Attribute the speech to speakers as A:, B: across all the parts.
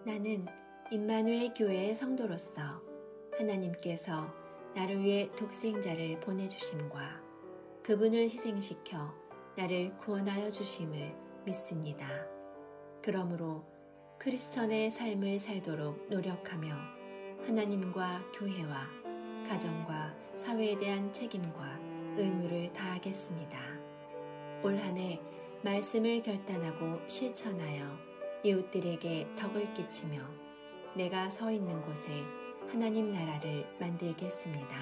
A: 나는 임마누엘 교회의 성도로서 하나님께서 나를 위해 독생자를 보내주심과 그분을 희생시켜 나를 구원하여 주심을 믿습니다. 그러므로 크리스천의 삶을 살도록 노력하며 하나님과 교회와 가정과 사회에 대한 책임과 의무를 다하겠습니다. 올 한 해 말씀을 결단하고 실천하여 이웃들에게 덕을 끼치며 내가 서 있는 곳에 하나님 나라를 만들겠습니다.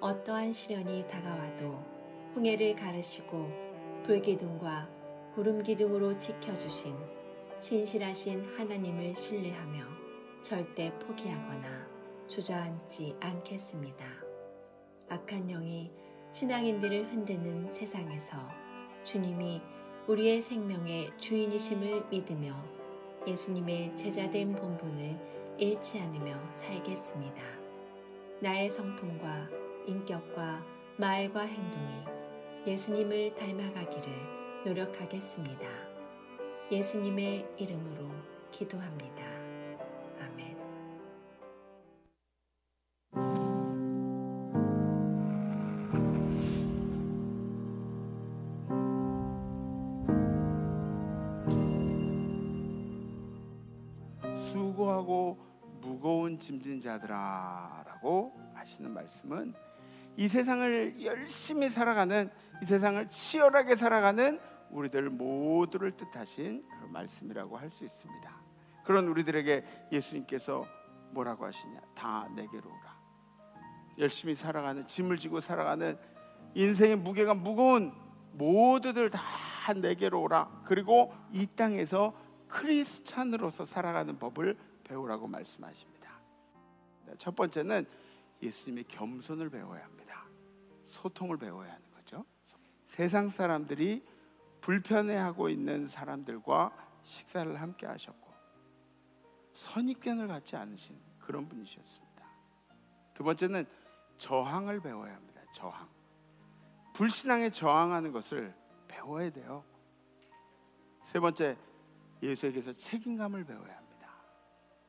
A: 어떠한 시련이 다가와도 홍해를 가르시고 불기둥과 구름기둥으로 지켜주신 신실하신 하나님을 신뢰하며 절대 포기하거나 주저앉지 않겠습니다. 악한 영이 신앙인들을 흔드는 세상에서 주님이 우리의 생명의 주인이심을 믿으며 예수님의 제자된 본분을 잃지 않으며 살겠습니다. 나의 성품과 인격과 말과 행동이 예수님을 닮아가기를 노력하겠습니다. 예수님의 이름으로 기도합니다. 아멘.
B: 수고하고 무거운 짐진 자들아 라고 하시는 말씀은 이 세상을 열심히 살아가는, 이 세상을 치열하게 살아가는 우리들 모두를 뜻하신 그런 말씀이라고 할 수 있습니다. 그런 우리들에게 예수님께서 뭐라고 하시냐? 다 내게로 오라. 열심히 살아가는, 짐을 지고 살아가는, 인생의 무게가 무거운 모두들 다 내게로 오라. 그리고 이 땅에서 크리스찬으로서 살아가는 법을 배우라고 말씀하십니다. 첫 번째는 예수님의 겸손을 배워야 합니다. 소통을 배워야 하는 거죠. 세상 사람들이 불편해하고 있는 사람들과 식사를 함께 하셨고 선입견을 갖지 않으신 그런 분이셨습니다. 두 번째는 저항을 배워야 합니다. 저항. 불신앙에 저항하는 것을 배워야 돼요. 세 번째, 예수에게서 책임감을 배워야 합니다.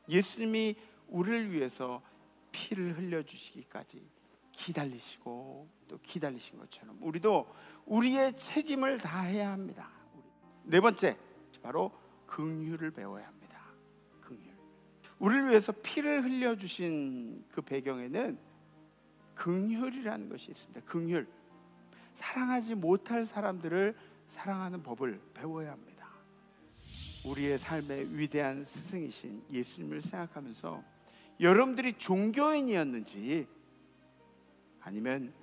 B: 예수님이 우리를 위해서 피를 흘려주시기까지 기다리시고 또 기다리신 것처럼 우리도 우리의 책임을 다해야 합니다. 네 번째, 바로 긍휼을 배워야 합니다. 긍휼. 우리를 위해서 피를 흘려주신 그 배경에는 긍휼이라는 것이 있습니다. 긍휼. 사랑하지 못할 사람들을 사랑하는 법을 배워야 합니다. 우리의 삶의 위대한 스승이신 예수님을 생각하면서 여러분들이 종교인이었는지 아니면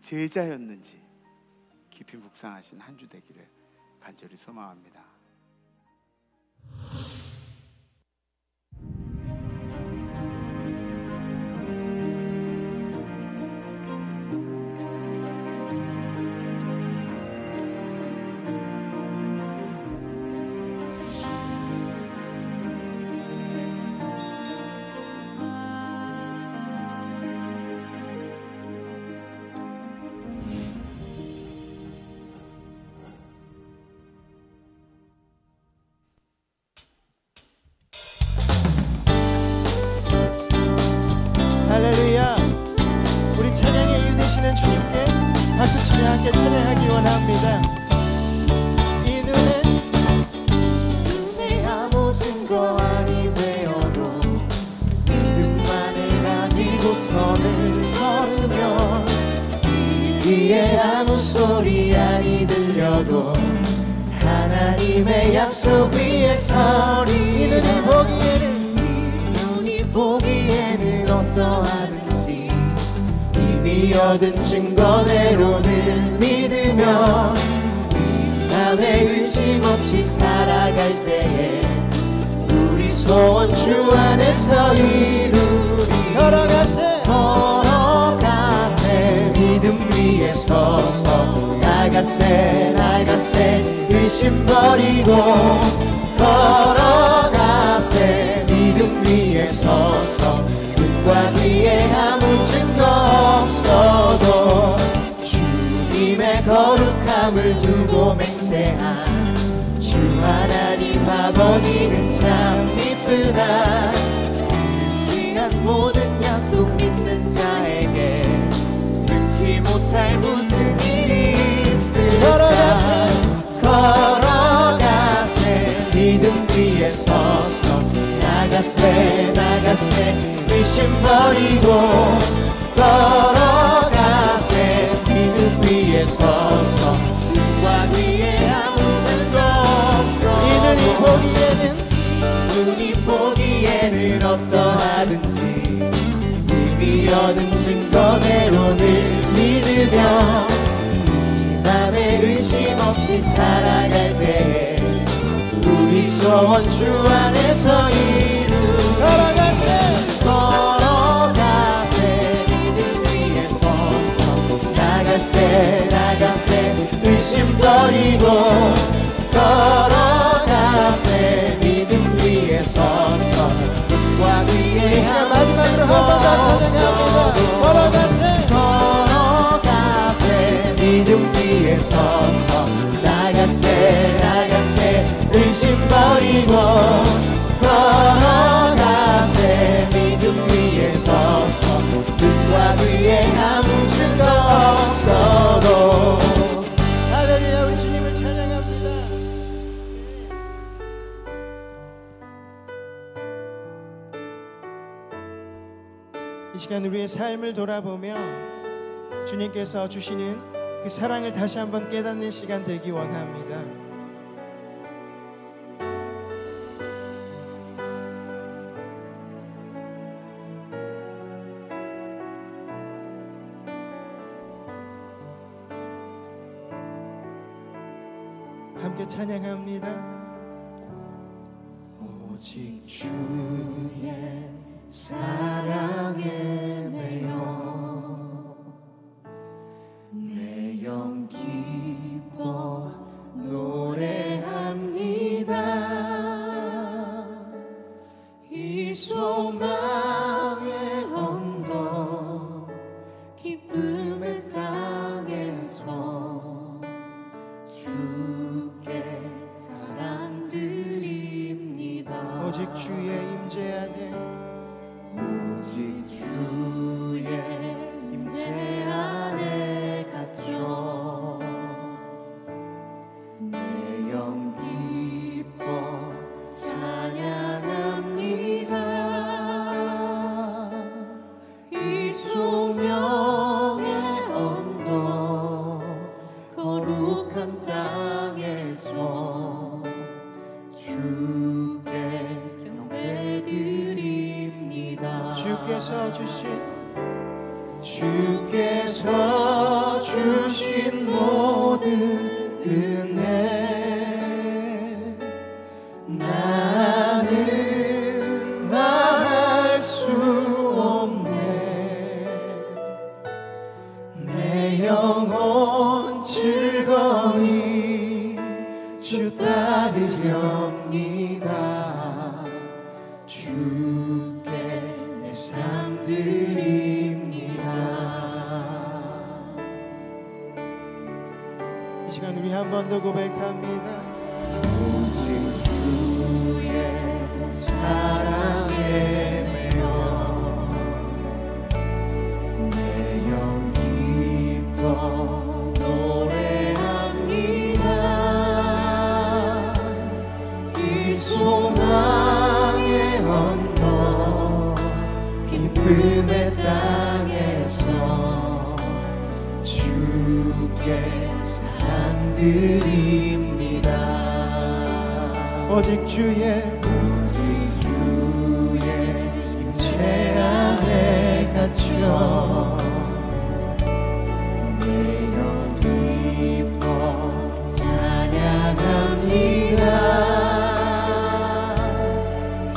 B: 제자였는지 깊이 묵상하신 한 주 되기를 간절히 소망합니다.
C: 할렐루야. 우리 찬양의 이유 되시는 주님께 박수치며 함께 찬양하기 원합니다. 이 눈에 아무 증거 아니 되어도 믿음만을 가지고서는 걸으며 이 귀에 아무 소리 아니 들려도 하나님의 약속 위에 서리. 이 눈이 보기에는 어떠하든지 이미 얻은 증거대로 늘 믿으며 이 밤에 의심 없이 살아갈 때에 우리 소원 주 안에서 이루리. 걸어가세 믿음 위에 서서 나가세 의심 버리고 걸어가세 믿음 위에 서서 눈과 귀에 아무 증거 없어도 주님의 거룩함을 두고 맹세한 주 하나님 아버지는 참 이쁘 있으나 귀한 모든 약속 믿는 자에게 능치 못할 무슨 일이 있을까. 걸어가세 믿음 위에 서서 나가세 의심 버리고 걸어가세 믿음 위에 서서 눈과 귀에 아무 상관없어. 눈이 보기에는 어떠하든지 이미 얻은 증거대로 늘 믿으며 이 맘에 의심 없이 살아갈 때에 우리 소원 주 안에서 이루. 걸어가세 믿음 위에 서서 나가세 의심 버리고 걸어가세 믿음 위에 서서 눈과 귀에
D: 이 시간 마지막으로 한 번 더 찬양합니다.
C: 걸어가세 믿음 위에 서서 나가세 의심 버리고 걸어가세 믿음 위에 서서 눈과 귀에 아무 증거 없어도.
D: 할렐루야. 우리 주님을 찬양합니다. 이 시간 우리의 삶을 돌아보며 주님께서 주시는 그 사랑을 다시 한번 깨닫는 시간 되기 원합니다. 함께 찬양합니다.
C: 오직 주의 사랑에 매여 내 영 기뻐 노래합니다. 이 소망의 언덕 기쁨의 땅에서 주께 사랑 드립니다.
D: 오직 주의 임재 안에
C: 오직 주의 임재 안에 갇혀 내 영 기뻐 찬양합니다. 이 소명의 언덕 거룩한 땅에서 주께 경배드립니다.
D: 주께서 주신
C: 모든 은혜 나는 말할 수 없네. 내 영혼 즐거이 주 따르렵니다. 주께 내 삶 드립니다.
D: 이 시간 우리 한 번 더 고백합니다.
C: 오직 주의 사랑에 매여 내 영 기뻐 노래합니다. 이 소망의 언덕 기쁨의 땅에서 주께 사랑 드립니다.
D: 오직 주의
C: 임재 안에 갇혀 내 영 기뻐 찬양합니다.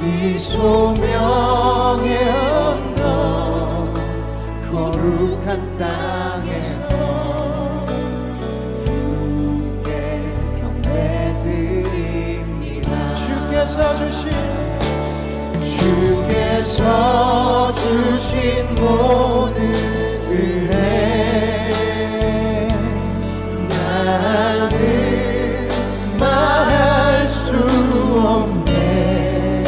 C: 이 소명의 언덕 거룩한 땅에서 주께 경배드립니다. 주께서 주신 모든 은혜 나는 말할 수 없네.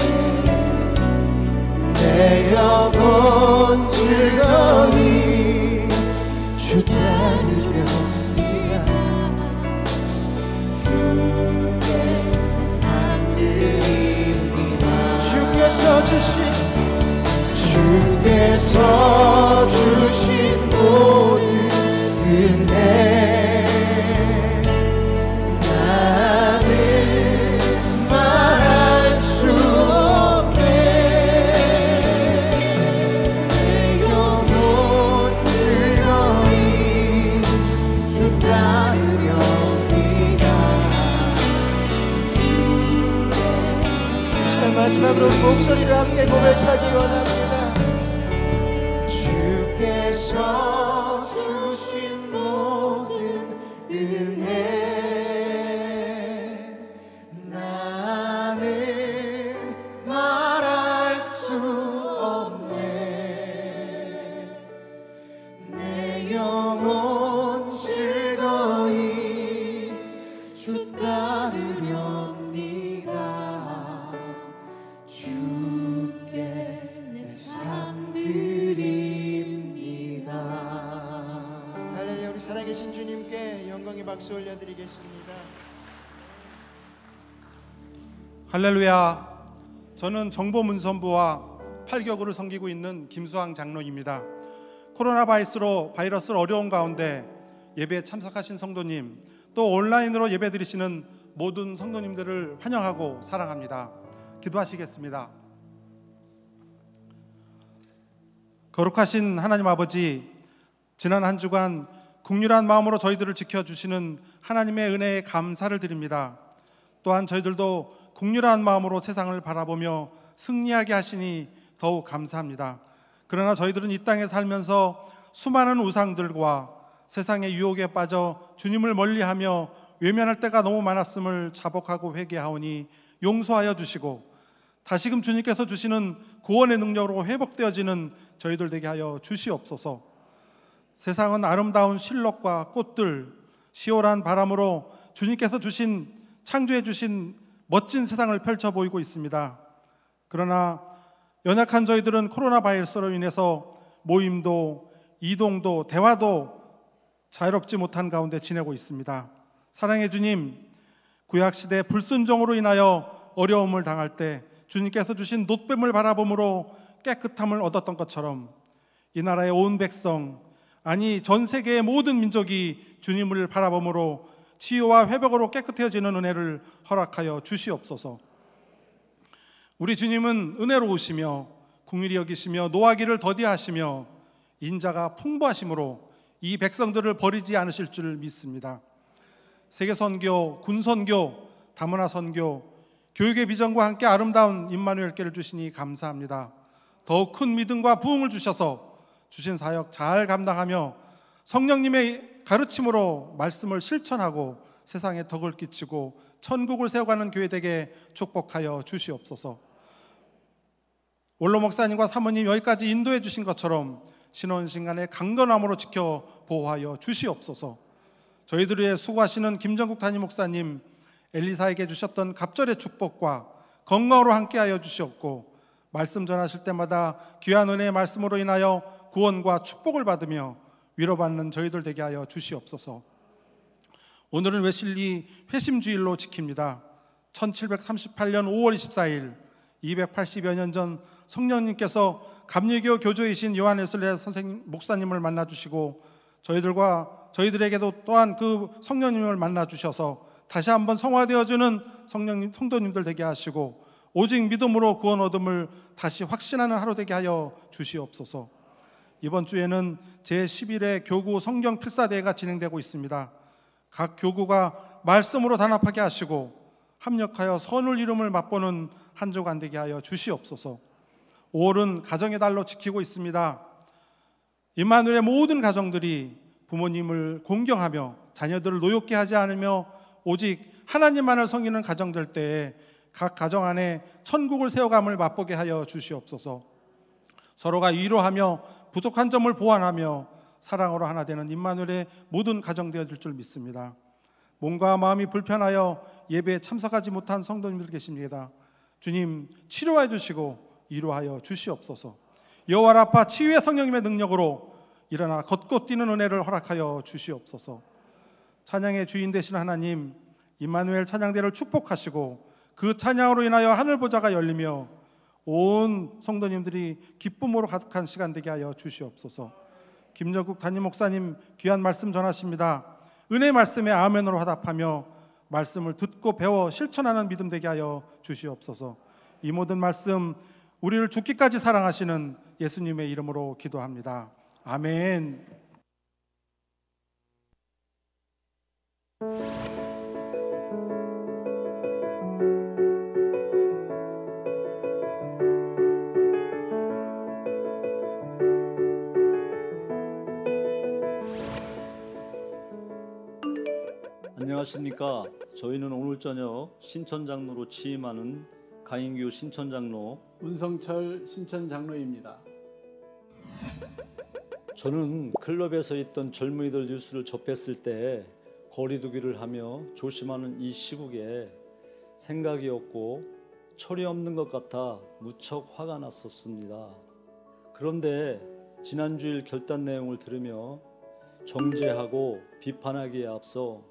C: 주께서 주신 모든 은혜 나는 말할 수 없네. 내 영혼 즐거이 주 따르렵니다.
D: 이 시간 마지막으로 우리 목소리를 함께 고백하기 원합니다.
C: 주께서 주신 모든 은혜 나는 말할 수 없네. 내 영혼 즐거이 주 따르렵니다. 주께 내 삶 드립니다.
D: 할렐루야. 우리 살아계신 주님께 영광의 박수 올려드리겠습니다.
E: 할렐루야. 저는 정보문선부와 8격으로 섬기고 있는 김수황 장로입니다. 코로나 바이러스 어려운 가운데 예배에 참석하신 성도님, 또 온라인으로 예배 드리시는 모든 성도님들을 환영하고 사랑합니다. 기도하시겠습니다. 거룩하신 하나님 아버지, 지난 한 주간 국률한 마음으로 저희들을 지켜주시는 하나님의 은혜에 감사를 드립니다. 또한 저희들도 국률한 마음으로 세상을 바라보며 승리하게 하시니 더욱 감사합니다. 그러나 저희들은 이 땅에 살면서 수많은 우상들과 세상의 유혹에 빠져 주님을 멀리하며 외면할 때가 너무 많았음을 자복하고 회개하오니 용서하여 주시고 다시금 주님께서 주시는 구원의 능력으로 회복되어지는 저희들 되게 하여 주시옵소서. 세상은 아름다운 실록과 꽃들, 시원한 바람으로 주님께서 창조해 주신 멋진 세상을 펼쳐 보이고 있습니다. 그러나 연약한 저희들은 코로나 바이러스로 인해서 모임도 이동도 대화도 자유롭지 못한 가운데 지내고 있습니다. 사랑의 주님, 구약시대 불순종으로 인하여 어려움을 당할 때 주님께서 주신 놋뱀을 바라봄으로 깨끗함을 얻었던 것처럼 이 나라의 온 백성, 아니 전 세계의 모든 민족이 주님을 바라봄으로 치유와 회복으로 깨끗해지는 은혜를 허락하여 주시옵소서. 우리 주님은 은혜로우시며 긍휼히 여기시며 노하기를 더디하시며 인자가 풍부하심으로 이 백성들을 버리지 않으실 줄 믿습니다. 세계선교, 군선교, 다문화선교, 교육의 비전과 함께 아름다운 임마누엘께를 주시니 감사합니다. 더욱 큰 믿음과 부흥을 주셔서 주신 사역 잘 감당하며 성령님의 가르침으로 말씀을 실천하고 세상에 덕을 끼치고 천국을 세워가는 교회 되게 축복하여 주시옵소서. 원로 목사님과 사모님 여기까지 인도해 주신 것처럼 신혼신간의 강건함으로 지켜 보호하여 주시옵소서. 저희들 위해 수고하시는 김정국 담임 목사님, 엘리사에게 주셨던 갑절의 축복과 건강으로 함께하여 주시옵고 말씀 전하실 때마다 귀한 은혜의 말씀으로 인하여 구원과 축복을 받으며 위로받는 저희들 되게 하여 주시옵소서. 오늘은 웨슬리 회심주일로 지킵니다. 1738년 5월 24일 280여 년 전 성령님께서 감리교 교조이신 요한 웨슬리 선생님 목사님을 만나 주시고 저희들에게도 또한 그 성령님을 만나 주셔서 다시 한번 성화되어주는 성도님들 되게 하시고 오직 믿음으로 구원 얻음을 다시 확신하는 하루 되게 하여 주시옵소서. 이번 주에는 제11회 교구 성경 필사대회가 진행되고 있습니다. 각 교구가 말씀으로 단합하게 하시고 합력하여 선을 이름을 맛보는 한 주간 되게 하여 주시옵소서. 5월은 가정의 달로 지키고 있습니다. 임마누엘의 모든 가정들이 부모님을 공경하며 자녀들을 노엽게 하지 않으며 오직 하나님만을 섬기는 가정될 때에 각 가정 안에 천국을 세워감을 맛보게 하여 주시옵소서. 서로가 위로하며 부족한 점을 보완하며 사랑으로 하나 되는 임마누엘의 모든 가정 되어질 줄 믿습니다. 몸과 마음이 불편하여 예배에 참석하지 못한 성도님들 계십니다. 주님 치료해 주시고 위로하여 주시옵소서. 여호와 라파 치유의 성령님의 능력으로 일어나 걷고 뛰는 은혜를 허락하여 주시옵소서. 찬양의 주인 되신 하나님, 임마누엘 찬양대를 축복하시고 그 찬양으로 인하여 하늘 보좌가 열리며 온 성도님들이 기쁨으로 가득한 시간 되게 하여 주시옵소서. 김정국 담임 목사님 귀한 말씀 전하십니다. 은혜 말씀에 아멘으로 화답하며 말씀을 듣고 배워 실천하는 믿음 되게 하여 주시옵소서. 이 모든 말씀 우리를 죽기까지 사랑하시는 예수님의 이름으로 기도합니다. 아멘.
F: 안녕하십니까. 저희는 오늘 저녁 신천장로로 취임하는 강인규 신천장로,
G: 운성철 신천장로입니다.
F: 저는 클럽에서 있던 젊은이들 뉴스를 접했을 때 거리두기를 하며 조심하는 이 시국에 생각이 없고 철이 없는 것 같아 무척 화가 났었습니다. 그런데 지난주일 결단 내용을 들으며 정죄하고 비판하기에 앞서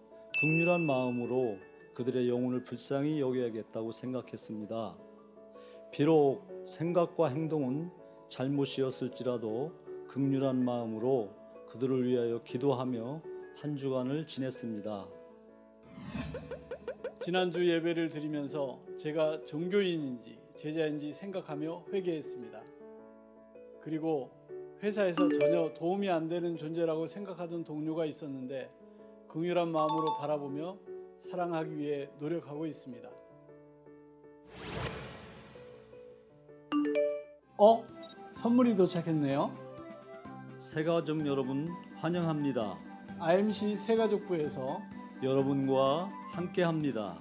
F: 긍휼한 마음으로 그들의 영혼을 불쌍히 여겨야겠다고 생각했습니다. 비록 생각과 행동은 잘못이었을지라도 긍휼한 마음으로 그들을 위하여 기도하며 한 주간을 지냈습니다.
G: 지난주 예배를 드리면서 제가 종교인인지 제자인지 생각하며 회개했습니다. 그리고 회사에서 전혀 도움이 안 되는 존재라고 생각하던 동료가 있었는데 긍휼한 마음으로 바라보며 사랑하기 위해 노력하고 있습니다. 선물이 도착했네요.
F: 새가족 여러분 환영합니다.
G: IMC 새가족부에서
F: 여러분과 함께합니다.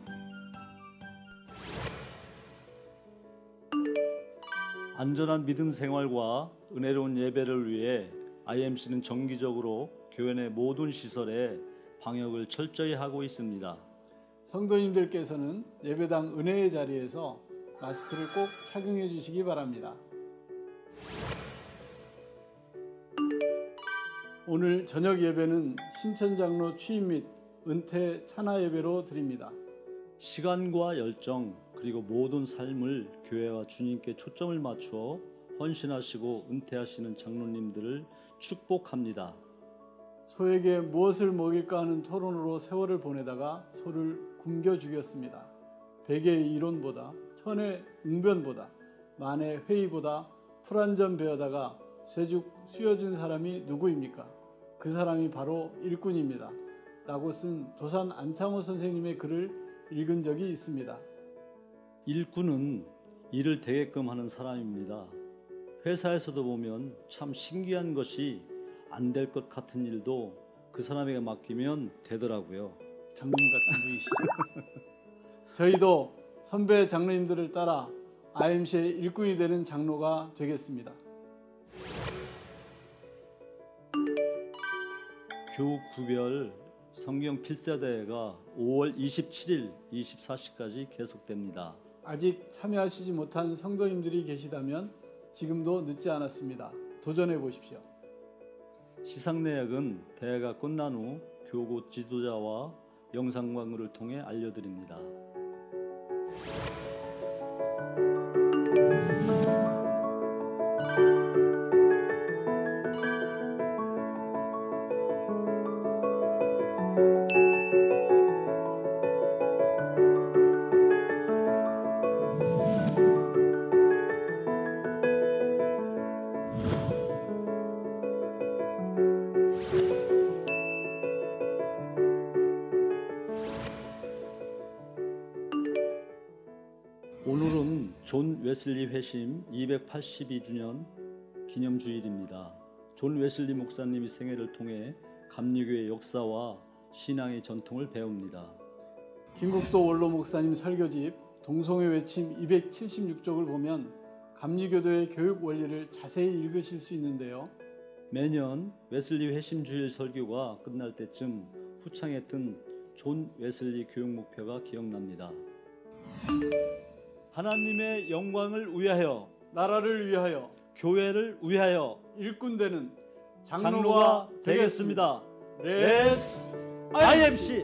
F: 안전한 믿음 생활과 은혜로운 예배를 위해 IMC는 정기적으로 교회 내 모든 시설에 방역을 철저히 하고 있습니다.
G: 성도님들께서는 예배당 은혜의 자리에서 마스크를 꼭 착용해 주시기 바랍니다. 오늘 저녁 예배는 신천장로 취임 및 은퇴 찬화 예배로 드립니다.
F: 시간과 열정 그리고 모든 삶을 교회와 주님께 초점을 맞추어 헌신하시고 은퇴하시는 장로님들을 축복합니다.
G: 소에게 무엇을 먹일까 하는 토론으로 세월을 보내다가 소를 굶겨 죽였습니다. 백의 이론보다 천의 웅변보다 만의 회의보다 풀한점 배우다가 쇠죽 쑤여진 사람이 누구입니까? 그 사람이 바로 일꾼입니다. 라고 쓴 도산 안창호 선생님의 글을 읽은 적이 있습니다.
F: 일꾼은 일을 되게끔 하는 사람입니다. 회사에서도 보면 참 신기한 것이 안 될 것 같은 일도 그 사람에게 맡기면 되더라고요.
G: 장로님 같은 분이시죠. 저희도 선배 장로님들을 따라 IMC의 일꾼이 되는 장로가 되겠습니다.
F: 교구별 성경 필사대회가 5월 27일 24시까지 계속됩니다.
G: 아직 참여하시지 못한 성도님들이 계시다면 지금도 늦지 않았습니다. 도전해 보십시오.
F: 시상 내역은 대회가 끝난 후 교구 지도자와 영상 광고를 통해 알려드립니다. 오늘은 존 웨슬리 회심 282주년 기념주일입니다. 존 웨슬리 목사님이 생애를 통해 감리교의 역사와 신앙의 전통을 배웁니다.
G: 김국도 원로 목사님 설교집 동성애 외침 276쪽을 보면 감리교도의 교육 원리를 자세히 읽으실 수 있는데요.
F: 매년 웨슬리 회심 주일 설교가 끝날 때쯤 후창에 뜬 존 웨슬리 교육 목표가 기억납니다. 하나님의 영광을 위하여,
G: 나라를 위하여,
F: 교회를 위하여
G: 일꾼 되는
F: 장로가 되겠습니다.
G: 레츠
F: IMC!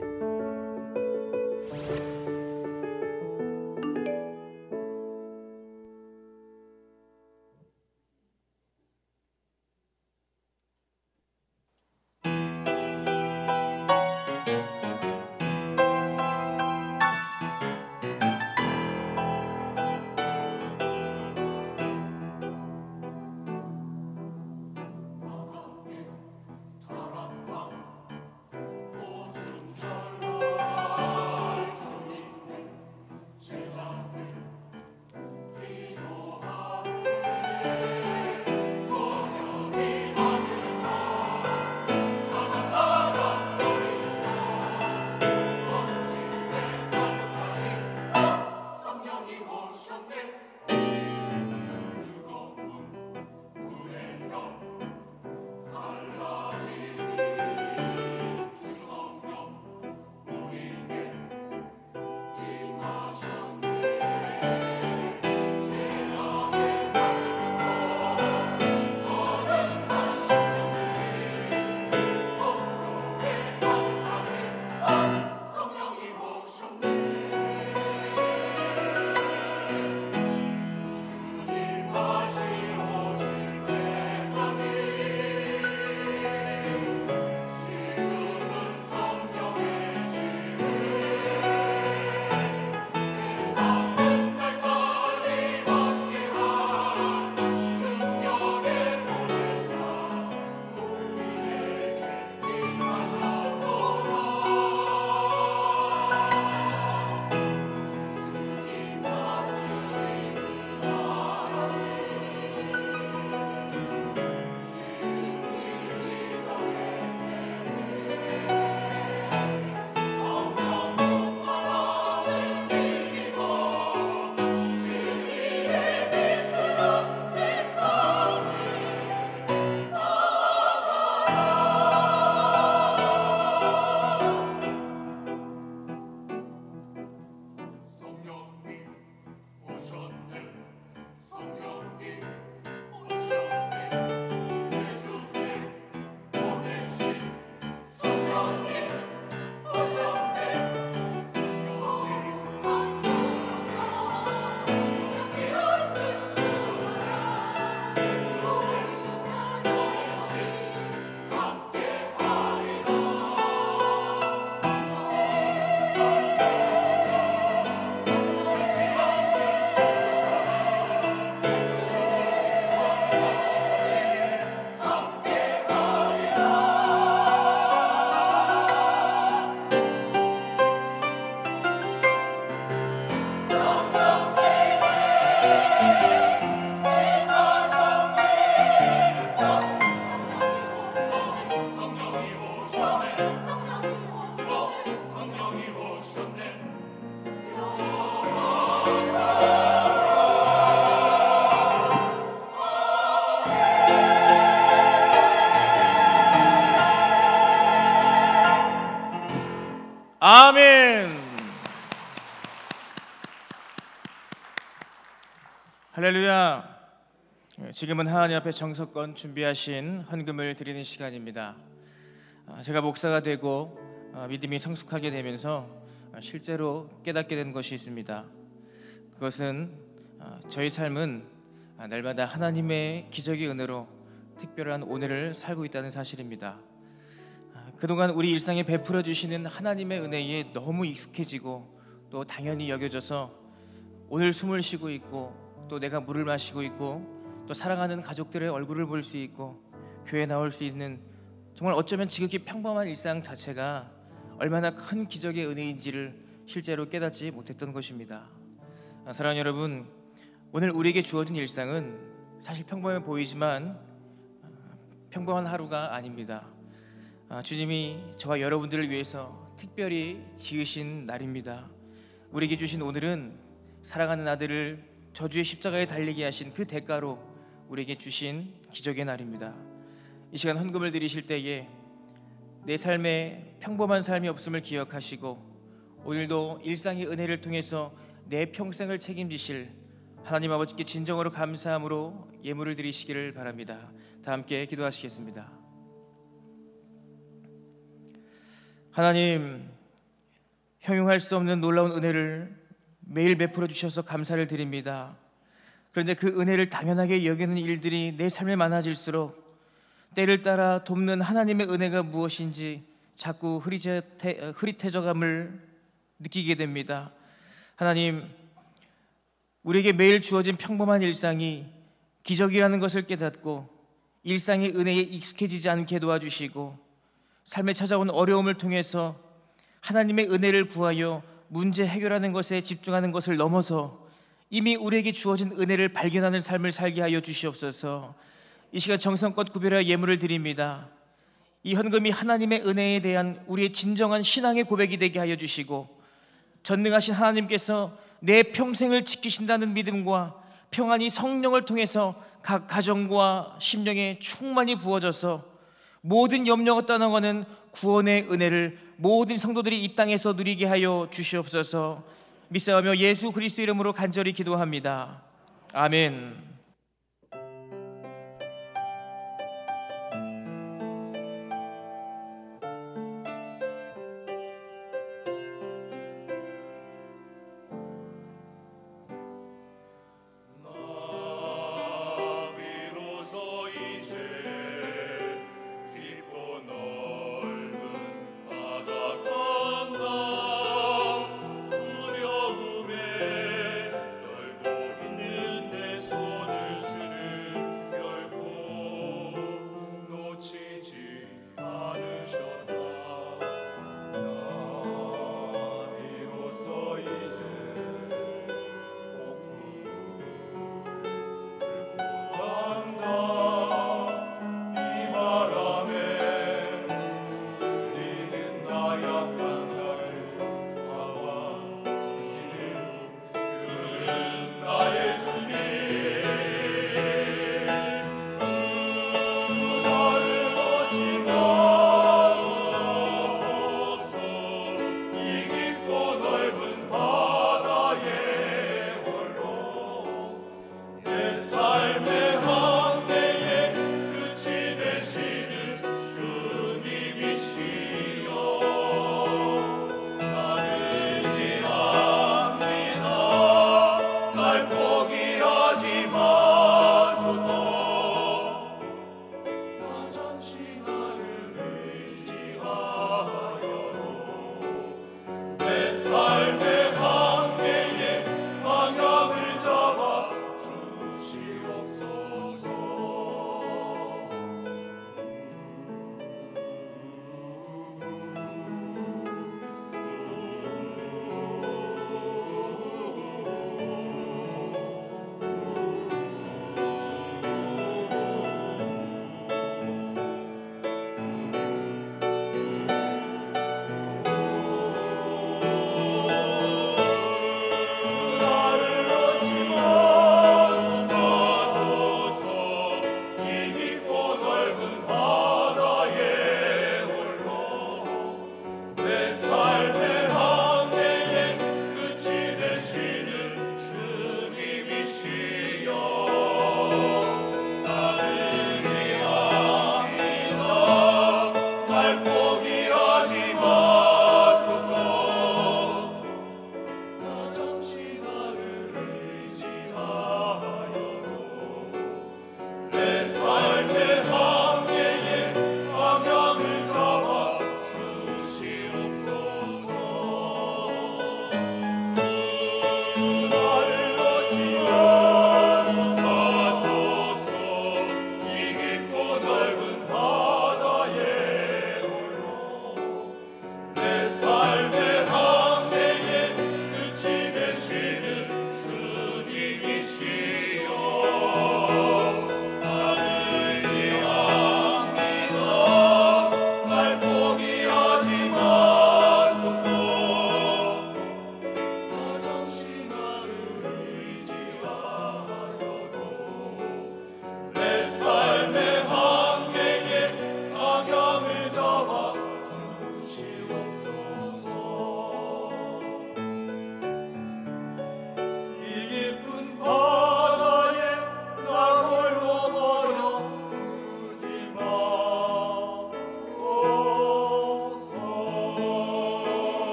H: 아멘. 할렐루야. 지금은 하나님 앞에 정성껏 준비하신 헌금을 드리는 시간입니다. 제가 목사가 되고 믿음이 성숙하게 되면서 실제로 깨닫게 된 것이 있습니다. 그것은 저희 삶은 날마다 하나님의 기적의 은혜로 특별한 오늘을 살고 있다는 사실입니다. 그동안 우리 일상에 베풀어 주시는 하나님의 은혜에 너무 익숙해지고 또 당연히 여겨져서 오늘 숨을 쉬고 있고 또 내가 물을 마시고 있고 또 사랑하는 가족들의 얼굴을 볼 수 있고 교회에 나올 수 있는 정말 어쩌면 지극히 평범한 일상 자체가 얼마나 큰 기적의 은혜인지를 실제로 깨닫지 못했던 것입니다. 사랑하는 여러분, 오늘 우리에게 주어진 일상은 사실 평범해 보이지만 평범한 하루가 아닙니다. 주님이 저와 여러분들을 위해서 특별히 지으신 날입니다. 우리에게 주신 오늘은 사랑하는 아들을 저주의 십자가에 달리게 하신 그 대가로 우리에게 주신 기적의 날입니다. 이 시간 헌금을 드리실 때에 내 삶에 평범한 삶이 없음을 기억하시고 오늘도 일상의 은혜를 통해서 내 평생을 책임지실 하나님 아버지께 진정으로 감사함으로 예물을 드리시기를 바랍니다. 다 함께 기도하시겠습니다. 하나님, 형용할 수 없는 놀라운 은혜를 매일 베풀어 주셔서 감사를 드립니다. 그런데 그 은혜를 당연하게 여기는 일들이 내 삶에 많아질수록 때를 따라 돕는 하나님의 은혜가 무엇인지 자꾸 흐릿해져감을 느끼게 됩니다. 하나님, 우리에게 매일 주어진 평범한 일상이 기적이라는 것을 깨닫고 일상의 은혜에 익숙해지지 않게 도와주시고 삶에 찾아온 어려움을 통해서 하나님의 은혜를 구하여 문제 해결하는 것에 집중하는 것을 넘어서 이미 우리에게 주어진 은혜를 발견하는 삶을 살게 하여 주시옵소서. 이 시간 정성껏 구별하여 예물을 드립니다. 이 헌금이 하나님의 은혜에 대한 우리의 진정한 신앙의 고백이 되게 하여 주시고 전능하신 하나님께서 내 평생을 지키신다는 믿음과 평안이 성령을 통해서 각 가정과 심령에 충만히 부어져서 모든 염려가 떠나가는 구원의 은혜를 모든 성도들이 이 땅에서 누리게 하여 주시옵소서. 믿사오며 예수 그리스도 이름으로 간절히 기도합니다. 아멘.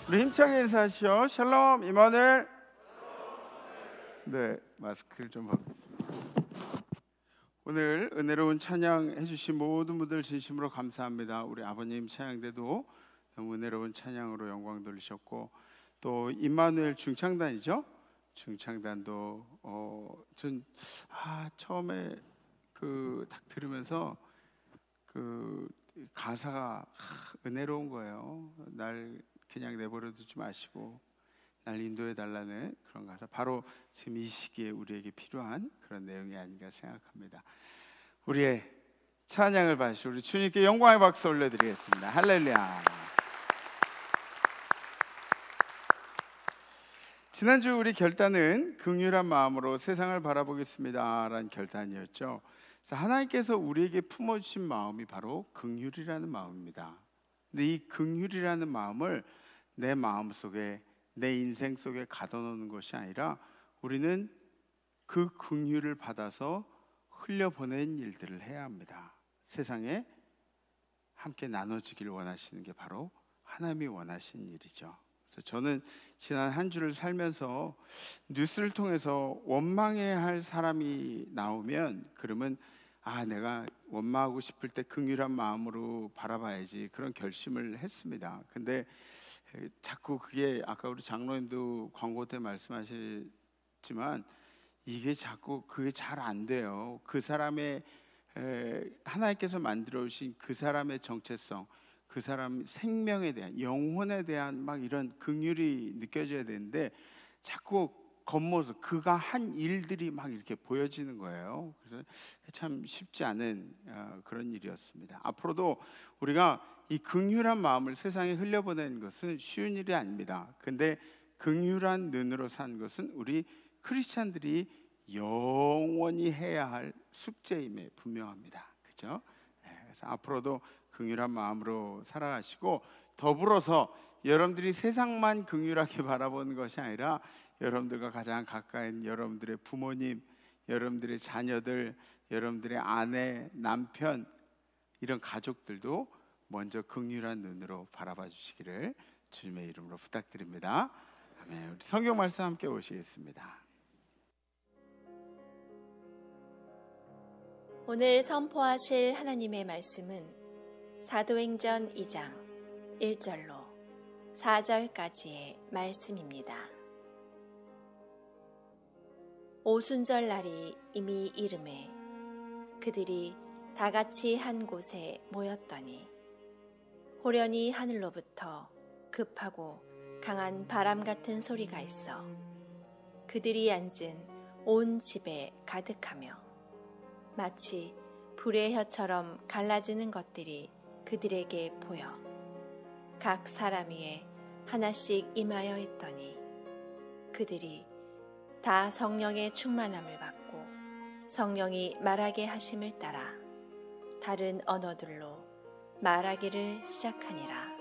B: 우리 힘차게 인사하시오. 샬롬 이마누엘. 네, 마스크를 좀 벗겠습니다. 오늘 은혜로운 찬양 해주신 모든 분들 진심으로 감사합니다. 우리 아버님 찬양대도 너무 은혜로운 찬양으로 영광 돌리셨고, 또 임마누엘 중창단이죠. 중창단도 전 처음에 딱 들으면서 그 가사가 은혜로운 거예요. 날 그냥 내버려 두지 마시고 날 인도해 달라는 그런 가사, 바로 지금 이 시기에 우리에게 필요한 그런 내용이 아닌가 생각합니다. 우리의 찬양을 받으시고 우리 주님께 영광의 박수 올려드리겠습니다. 할렐루야. 지난주 우리 결단은 긍휼한 마음으로 세상을 바라보겠습니다 라는 결단이었죠. 그래서 하나님께서 우리에게 품어주신 마음이 바로 긍휼이라는 마음입니다. 근데 이 긍휼이라는 마음을 내 마음속에, 내 인생 속에 가둬놓는 것이 아니라 우리는 그 긍휼을 받아서 흘려보낸 일들을 해야 합니다. 세상에 함께 나눠지길 원하시는 게 바로 하나님이 원하시는 일이죠. 그래서 저는 지난 한 주를 살면서 뉴스를 통해서 원망해야 할 사람이 나오면, 그러면 내가 원망하고 싶을 때 긍휼한 마음으로 바라봐야지, 그런 결심을 했습니다. 근데 자꾸 그게, 아까 우리 장로님도 광고 때 말씀하셨지만 이게 자꾸 그게 잘 안 돼요. 그 사람의 하나님께서 만들어 주신 그 사람의 정체성, 그 사람 생명에 대한, 영혼에 대한 막 이런 긍휼이 느껴져야 되는데 자꾸 겉모습, 그가 한 일들이 막 이렇게 보여지는 거예요. 그래서 참 쉽지 않은 그런 일이었습니다. 앞으로도 우리가 이 긍휼한 마음을 세상에 흘려보내는 것은 쉬운 일이 아닙니다. 근데 긍휼한 눈으로 산 것은 우리 크리스찬들이 영원히 해야 할 숙제임에 분명합니다. 그렇죠? 그래서 앞으로도 긍휼한 마음으로 살아가시고, 더불어서 여러분들이 세상만 긍휼하게 바라보는 것이 아니라 여러분들과 가장 가까이 있는 여러분들의 부모님, 여러분들의 자녀들, 여러분들의 아내, 남편, 이런 가족들도 먼저 긍휼한 눈으로 바라봐 주시기를 주님의 이름으로 부탁드립니다. 아멘. 우리 성경 말씀 함께 보시겠습니다.
A: 오늘 선포하실 하나님의 말씀은 사도행전 2장 1절로 4절까지의 말씀입니다. 오순절 날이 이미 이름에 그들이 다 같이 한 곳에 모였더니 호련히 하늘로부터 급하고 강한 바람 같은 소리가 있어 그들이 앉은 온 집에 가득하며 마치 불의 혀처럼 갈라지는 것들이 그들에게 보여 각 사람 위에 하나씩 임하여 있더니 그들이 다 성령의 충만함을 받고 성령이 말하게 하심을 따라 다른 언어들로 말하기를 시작하니라.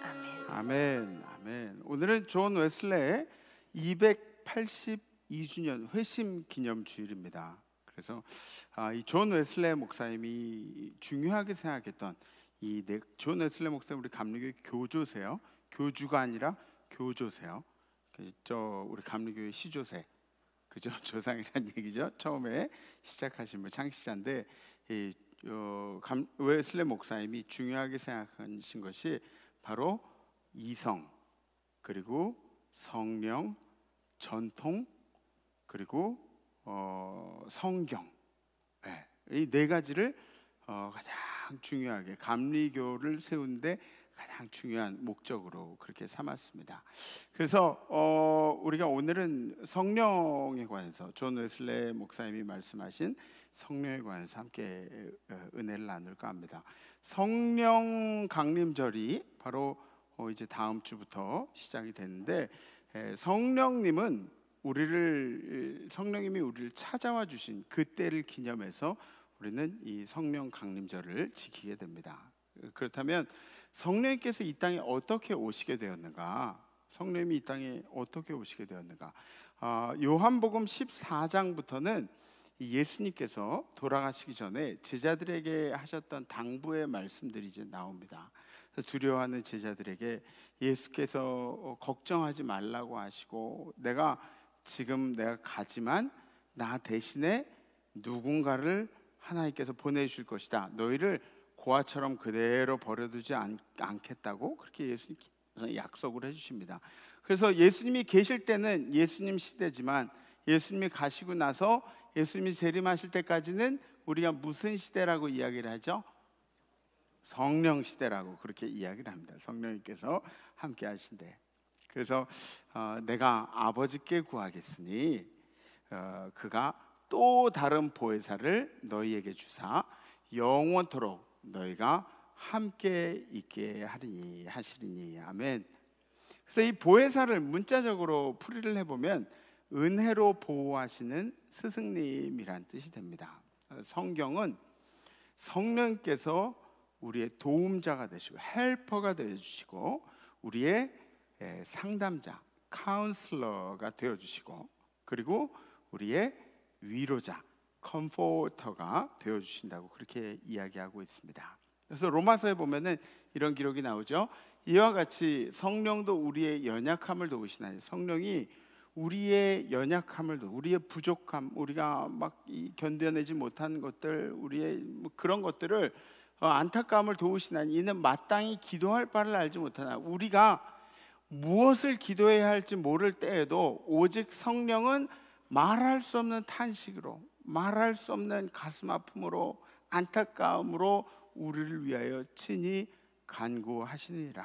A: 아멘.
B: 아멘. 아멘. 오늘은 존 웨슬레의 282주년 회심 기념 주일입니다. 그래서 이 존 웨슬레 목사님이 중요하게 생각했던 존 웨슬레 목사님, 우리 감리교회 교조세요. 교주가 아니라 교조세요. 우리 감리교회 시조세, 그죠? 조상이란 얘기죠. 처음에 시작하신 분, 창시자인데 웨슬레 목사님이 중요하게 생각하신 것이 바로 이성, 그리고 성령, 전통, 그리고 성경, 이 네 가지를 가장 중요하게 감리교를 세우는데 가장 중요한 목적으로 그렇게 삼았습니다. 그래서 우리가 오늘은 성령에 관해서 존 웨슬레 목사님이 말씀하신 성령에 관해서 함께 은혜를 나눌까 합니다. 성령 강림절이 바로 이제 다음 주부터 시작이 되는데, 성령님이 우리를 찾아와 주신 그때를 기념해서 우리는 이 성령 강림절을 지키게 됩니다. 그렇다면 성령님께서 이 땅에 어떻게 오시게 되었는가? 성령님이 이 땅에 어떻게 오시게 되었는가? 요한복음 14장부터는 예수님께서 돌아가시기 전에 제자들에게 하셨던 당부의 말씀들이 이제 나옵니다. 두려워하는 제자들에게 예수께서 걱정하지 말라고 하시고, 내가 지금 내가 가지만 나 대신에 누군가를 하나님께서 보내주실 것이다. 너희를 고아처럼 그대로 버려두지 않겠다고 그렇게 예수님께서 약속을 해주십니다. 그래서 예수님이 계실 때는 예수님 시대지만 예수님이 가시고 나서 예수님이 재림하실 때까지는 우리가 무슨 시대라고 이야기를 하죠? 성령 시대라고 그렇게 이야기를 합니다. 성령님께서 함께 하신대. 그래서 내가 아버지께 구하겠으니 그가 또 다른 보혜사를 너희에게 주사 영원토록 너희가 함께 있게 하리니 하시리니. 아멘. 그래서 이 보혜사를 문자적으로 풀이를 해보면 은혜로 보호하시는 스승님이란 뜻이 됩니다. 성경은 성령께서 우리의 도움자가 되시고 헬퍼가 되어주시고 우리의 상담자, 카운슬러가 되어주시고 그리고 우리의 위로자, 컴포터가 되어주신다고 그렇게 이야기하고 있습니다. 그래서 로마서에 보면은 이런 기록이 나오죠. 이와 같이 성령도 우리의 연약함을 도우시나니. 성령이 우리의 연약함을 우리의 부족함, 우리가 막 견뎌내지 못한 것들, 우리의 그런 것들을 안타까움을 도우시나니 이는 마땅히 기도할 바를 알지 못하나. 우리가 무엇을 기도해야 할지 모를 때에도 오직 성령은 말할 수 없는 탄식으로, 말할 수 없는 가슴 아픔으로, 안타까움으로 우리를 위하여 친히 간구하시니라.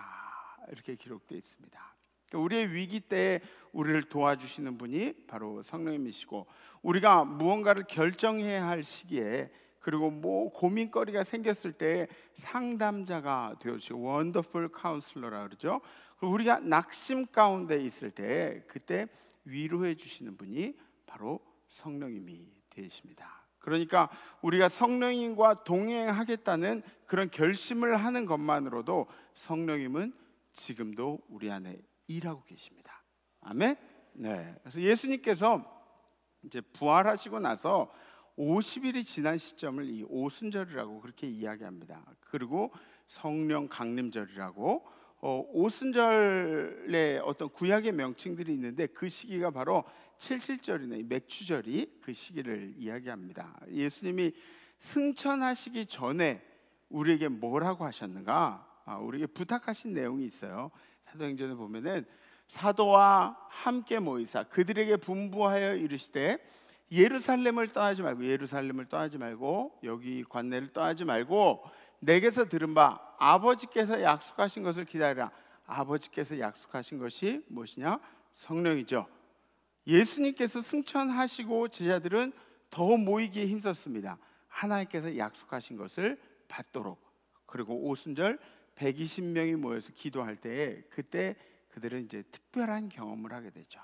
B: 이렇게 기록되어 있습니다. 우리의 위기 때에 우리를 도와주시는 분이 바로 성령님이시고, 우리가 무언가를 결정해야 할 시기에, 그리고 뭐 고민거리가 생겼을 때 상담자가 되어주시고 원더풀 카운슬러라 그러죠. 우리가 낙심 가운데 있을 때 그때 위로해 주시는 분이 바로 성령님이 되십니다. 그러니까 우리가 성령님과 동행하겠다는 그런 결심을 하는 것만으로도 성령님은 지금도 우리 안에 일하고 계십니다. 아멘. 네. 그래서 예수님께서 이제 부활하시고 나서 50일이 지난 시점을 이 오순절이라고 그렇게 이야기합니다. 그리고 성령 강림절이라고 오순절의 어떤 구약의 명칭들이 있는데 그 시기가 바로 칠칠절이나 맥주절이 그 시기를 이야기합니다. 예수님이 승천하시기 전에 우리에게 뭐라고 하셨는가? 우리에게 부탁하신 내용이 있어요. 사도행전에 보면은 사도와 함께 모이사 그들에게 분부하여 이르시되 예루살렘을 떠나지 말고 여기 관내를 떠나지 말고 내게서 들은 바 아버지께서 약속하신 것을 기다리라. 아버지께서 약속하신 것이 무엇이냐? 성령이죠. 예수님께서 승천하시고 제자들은 더 모이기에 힘썼습니다. 하나님께서 약속하신 것을 받도록. 그리고 오순절 120명이 모여서 기도할 때에 그때 그들은 이제 특별한 경험을 하게 되죠.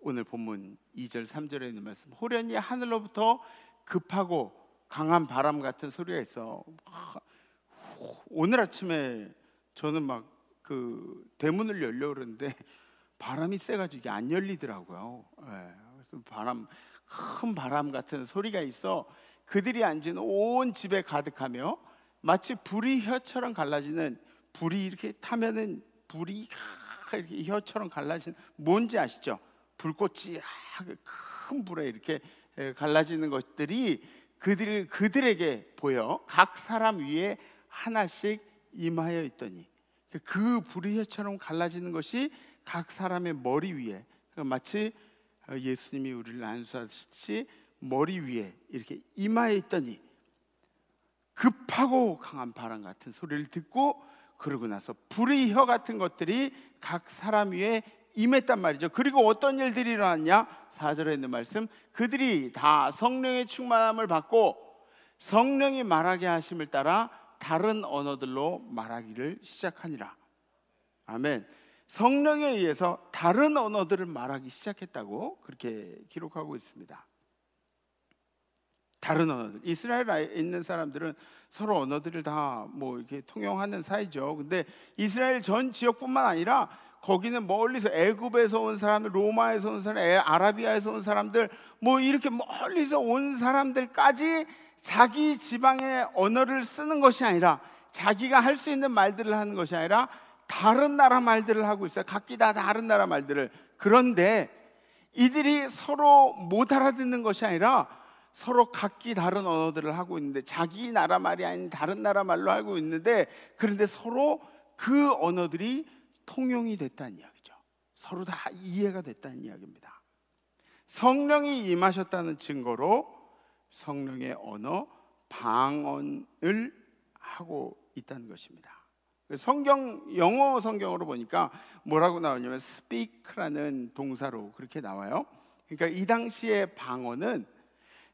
B: 오늘 본문 2절 3절에 있는 말씀, 호련히 하늘로부터 급하고 강한 바람 같은 소리가 있어. 오늘 아침에 저는 막 그 대문을 열려고 그러는데 바람이 세가지고 이게 안 열리더라고요. 그래서 큰 바람 같은 소리가 있어 그들이 앉은 온 집에 가득하며 마치 불이 혀처럼 갈라지는, 불이 이렇게 타면은 불이 이렇게 혀처럼 갈라지는, 뭔지 아시죠? 불꽃이 큰 불에 이렇게 갈라지는 것들이 그들에게 보여 각 사람 위에 하나씩 임하여 있더니, 그 불이 혀처럼 갈라지는 것이 각 사람의 머리 위에, 마치 예수님이 우리를 안수하듯이 머리 위에 이렇게 임하여 있더니 급하고 강한 바람 같은 소리를 듣고, 그러고 나서 불의 혀 같은 것들이 각 사람 위에 임했단 말이죠. 그리고 어떤 일들이 일어났냐? 4절에 있는 말씀, 그들이 다 성령의 충만함을 받고 성령이 말하게 하심을 따라 다른 언어들로 말하기를 시작하니라. 아멘. 성령에 의해서 다른 언어들을 말하기 시작했다고 그렇게 기록하고 있습니다. 다른 언어들. 이스라엘에 있는 사람들은 서로 언어들을 다 뭐 이렇게 통용하는 사이죠. 근데 이스라엘 전 지역뿐만 아니라 거기는 멀리서 애굽에서 온 사람들, 로마에서 온 사람, 아라비아에서 온 사람들, 뭐 이렇게 멀리서 온 사람들까지 자기 지방의 언어를 쓰는 것이 아니라, 자기가 할 수 있는 말들을 하는 것이 아니라 다른 나라 말들을 하고 있어요. 각기 다 다른 나라 말들을. 그런데 이들이 서로 못 알아듣는 것이 아니라 서로 각기 다른 언어들을 하고 있는데, 자기 나라 말이 아닌 다른 나라 말로 하고 있는데, 그런데 서로 그 언어들이 통용이 됐다는 이야기죠. 서로 다 이해가 됐다는 이야기입니다. 성령이 임하셨다는 증거로 성령의 언어 방언을 하고 있다는 것입니다. 영어 성경으로 보니까 뭐라고 나오냐면 speak라는 동사로 그렇게 나와요. 그러니까 이 당시의 방언은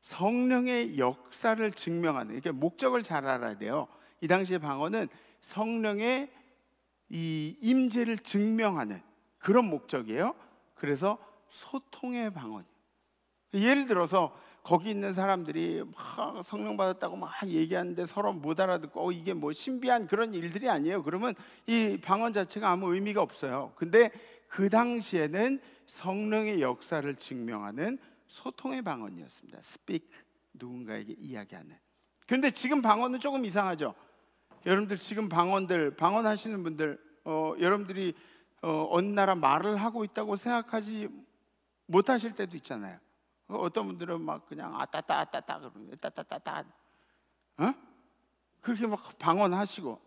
B: 성령의 역사를 증명하는, 이렇게 목적을 잘 알아야 돼요. 이 당시의 방언은 성령의 이 임재를 증명하는 그런 목적이에요. 그래서 소통의 방언. 예를 들어서 거기 있는 사람들이 막 성령 받았다고 막 얘기하는데 서로 못 알아듣고 이게 뭐 신비한 그런 일들이 아니에요. 그러면 이 방언 자체가 아무 의미가 없어요. 근데 그 당시에는 성령의 역사를 증명하는 소통의 방언이었습니다. speak, 누군가에게 이야기하는. 그런데 지금 방언은 조금 이상하죠. 여러분들 지금 방언하시는 분들, 여러분들이 어느 나라 말을 하고 있다고 생각하지 못하실 때도 있잖아요. 어떤 분들은 막 그냥 아따따 그러는데 따따따따, 그렇게 막 방언하시고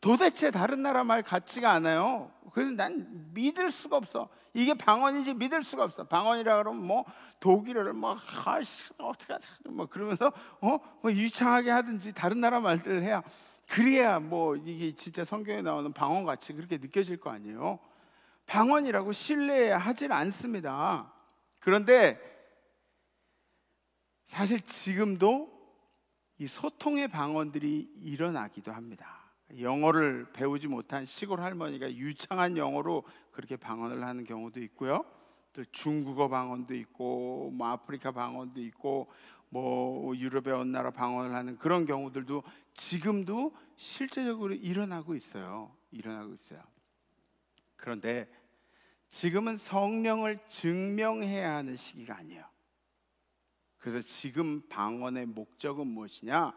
B: 도대체 다른 나라 말 같지가 않아요. 그래서 난 믿을 수가 없어. 이게 방언인지 믿을 수가 없어. 방언이라 그러면 뭐 독일어를 막 어떻게 하자 뭐 그러면서 뭐 유창하게 하든지 다른 나라 말들을 해야, 그래야 뭐 이게 진짜 성경에 나오는 방언 같이 그렇게 느껴질 거 아니에요. 방언이라고 신뢰하지 않습니다. 그런데 사실 지금도 이 소통의 방언들이 일어나기도 합니다. 영어를 배우지 못한 시골 할머니가 유창한 영어로 그렇게 방언을 하는 경우도 있고요. 또 중국어 방언도 있고, 뭐 아프리카 방언도 있고, 뭐 유럽의 어느 나라 방언을 하는 그런 경우들도 지금도 실제적으로 일어나고 있어요. 그런데 지금은 성령을 증명해야 하는 시기가 아니에요. 그래서 지금 방언의 목적은 무엇이냐?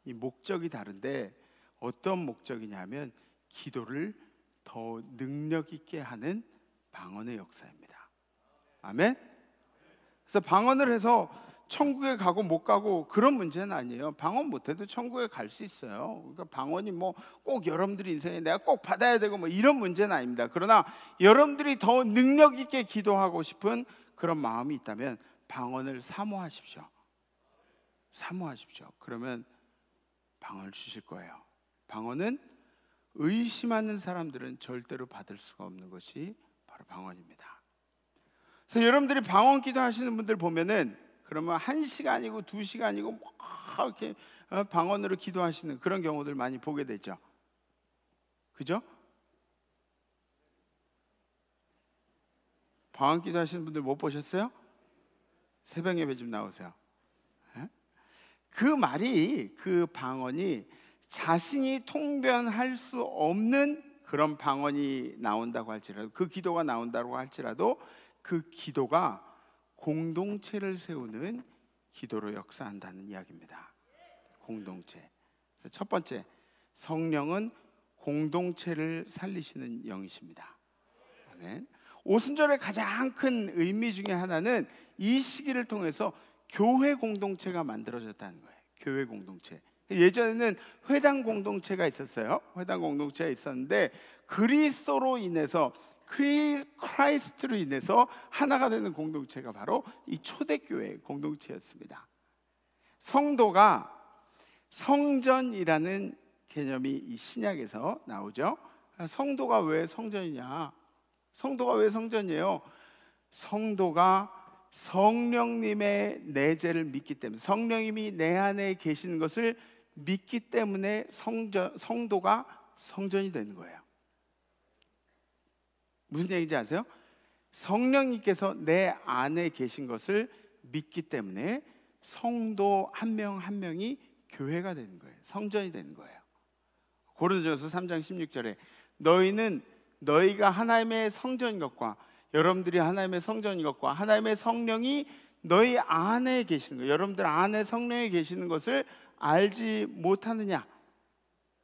B: 이 목적이 다른데 어떤 목적이냐면 기도를 더 능력 있게 하는 방언의 역사입니다. 아멘? 그래서 방언을 해서 천국에 가고 못 가고 그런 문제는 아니에요. 방언 못해도 천국에 갈 수 있어요. 그러니까 방언이 뭐 꼭 여러분들이 인생에 내가 꼭 받아야 되고 뭐 이런 문제는 아닙니다. 그러나 여러분들이 더 능력 있게 기도하고 싶은 그런 마음이 있다면 방언을 사모하십시오. 그러면 방언을 주실 거예요. 방언은 의심하는 사람들은 절대로 받을 수가 없는 것이 바로 방언입니다. 그래서 여러분들이 방언 기도하시는 분들 보면은 그러면 1시간이고 2시간이고 막 이렇게 방언으로 기도하시는 그런 경우들 많이 보게 되죠. 그죠? 방언 기도하시는 분들 못 보셨어요? 새벽 예배 좀 나오세요. 그 말이, 그 방언이 자신이 통변할 수 없는 그런 방언이 나온다고 할지라도, 그 기도가 나온다고 할지라도 그 기도가 공동체를 세우는 기도로 역사한다는 이야기입니다. 공동체. 그래서 첫 번째, 성령은 공동체를 살리시는 영이십니다. 아멘. 오순절의 가장 큰 의미 중에 하나는 이 시기를 통해서 교회 공동체가 만들어졌다는 거예요. 교회 공동체. 예전에는 회당 공동체가 있었어요. 회당 공동체가 있었는데 그리스도로 인해서, 크라이스트로 인해서 하나가 되는 공동체가 바로 이 초대교회 공동체였습니다. 성도가 성전이라는 개념이 이 신약에서 나오죠. 성도가 왜 성전이냐? 성도가 왜 성전이에요? 성도가 성령님의 내재를 믿기 때문에, 성령님이 내 안에 계시는 것을 믿기 때문에 성도가 성전이 되는 거예요. 무슨 얘기인지 아세요? 성령님께서 내 안에 계신 것을 믿기 때문에 성도 한 명 한 명이 교회가 되는 거예요. 성전이 되는 거예요. 고린도전서 3장 16절에 너희가 하나님의 성전인 것과, 여러분들이 하나님의 성전인 것과 하나님의 성령이 너희 안에 계시는 것, 여러분들 안에 성령이 계시는 것을 알지 못하느냐?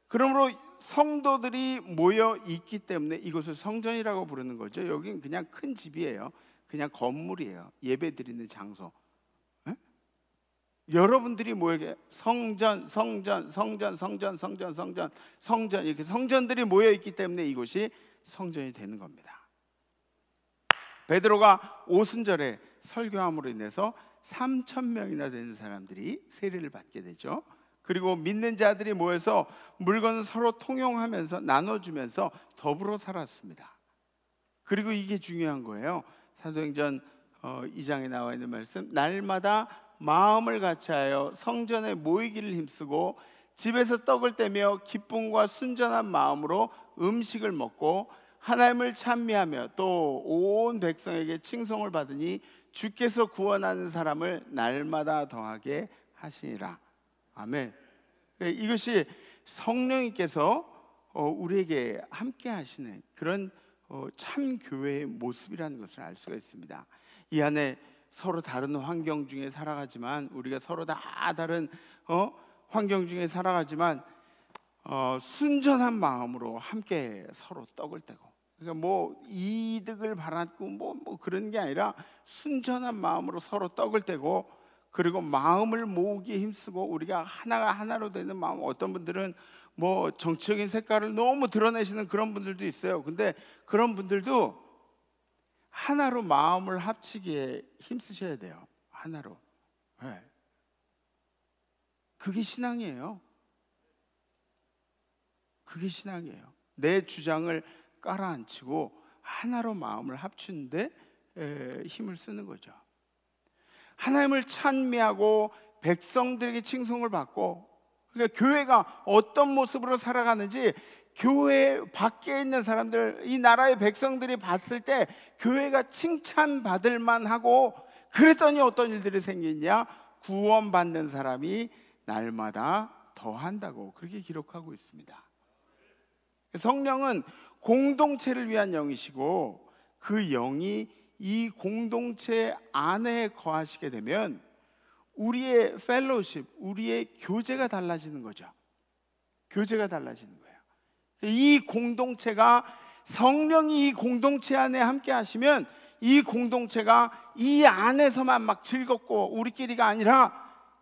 B: 그러므로 성도들이 모여 있기 때문에 이것을 성전이라고 부르는 거죠. 여긴 그냥 큰 집이에요. 그냥 건물이에요. 예배 드리는 장소. 에? 여러분들이 모여 성전 이렇게 성전들이 모여 있기 때문에 이곳이 성전이 되는 겁니다. 베드로가 오순절에 설교함으로 인해서 3,000명이나 되는 사람들이 세례를 받게 되죠. 그리고 믿는 자들이 모여서 물건을 서로 통용하면서 나눠주면서 더불어 살았습니다. 그리고 이게 중요한 거예요. 사도행전 2장에 나와 있는 말씀, 날마다 마음을 같이하여 성전에 모이기를 힘쓰고 집에서 떡을 떼며 기쁨과 순전한 마음으로 음식을 먹고 하나님을 찬미하며 또 온 백성에게 칭송을 받으니 주께서 구원하는 사람을 날마다 더하게 하시니라. 아멘. 이것이 성령님께서 우리에게 함께 하시는 그런 참 교회의 모습이라는 것을 알 수가 있습니다. 이 안에 서로 다른 환경 중에 살아가지만, 우리가 서로 다 다른 환경 중에 살아가지만 순전한 마음으로 함께 서로 떡을 떼고, 그러니까 뭐 이득을 바라고 뭐 그런 게 아니라 순전한 마음으로 서로 떡을 떼고, 그리고 마음을 모으기에 힘쓰고 우리가 하나가 하나로 되는 마음. 어떤 분들은 뭐 정치적인 색깔을 너무 드러내시는 그런 분들도 있어요. 근데 그런 분들도 하나로 마음을 합치기에 힘쓰셔야 돼요. 하나로. 네. 그게 신앙이에요. 그게 신앙이에요. 내 주장을 깔아앉히고 하나로 마음을 합치는데 힘을 쓰는 거죠. 하나님을 찬미하고 백성들에게 칭송을 받고, 그러니까 교회가 어떤 모습으로 살아가는지 교회 밖에 있는 사람들, 이 나라의 백성들이 봤을 때 교회가 칭찬받을 만하고, 그랬더니 어떤 일들이 생기냐? 구원받는 사람이 날마다 더한다고 그렇게 기록하고 있습니다. 성령은 공동체를 위한 영이시고, 그 영이 이 공동체 안에 거하시게 되면 우리의 펠로십, 우리의 교제가 달라지는 거죠. 교제가 달라지는 거예요. 이 공동체가, 성령이 이 공동체 안에 함께 하시면 이 공동체가 이 안에서만 막 즐겁고 우리끼리가 아니라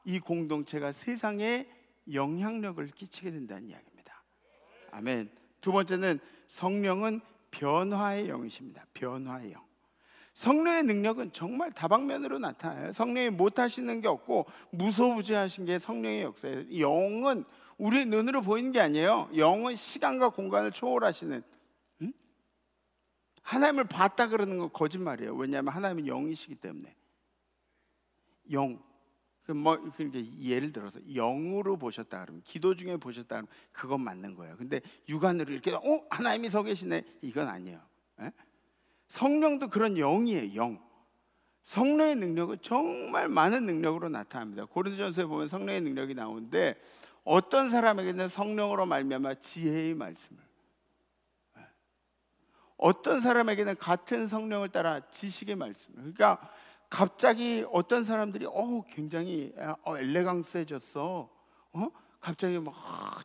B: 이 공동체가 세상에 영향력을 끼치게 된다는 이야기입니다. 아멘. 두 번째는 성령은 변화의 영이십니다. 변화의 영. 성령의 능력은 정말 다방면으로 나타나요. 성령이 못하시는 게 없고 무소부지하신 게 성령의 역사예요. 영은 우리 눈으로 보이는 게 아니에요. 영은 시간과 공간을 초월하시는, 하나님을 봤다 그러는 건 거짓말이에요. 왜냐하면 하나님은 영이시기 때문에. 영. 그러니까 예를 들어서 영으로 보셨다 그러면, 기도 중에 보셨다 그러면 그건 맞는 거예요. 근데 육안으로 이렇게 하나님이 서 계시네, 이건 아니에요. 에? 성령도 그런 영이에요. 영. 성령의 능력은 정말 많은 능력으로 나타납니다. 고린도전서에 보면 성령의 능력이 나오는데, 어떤 사람에게는 성령으로 말미암아 지혜의 말씀을, 어떤 사람에게는 같은 성령을 따라 지식의 말씀을. 그러니까 갑자기 어떤 사람들이 굉장히 엘레강스해졌어. 갑자기 막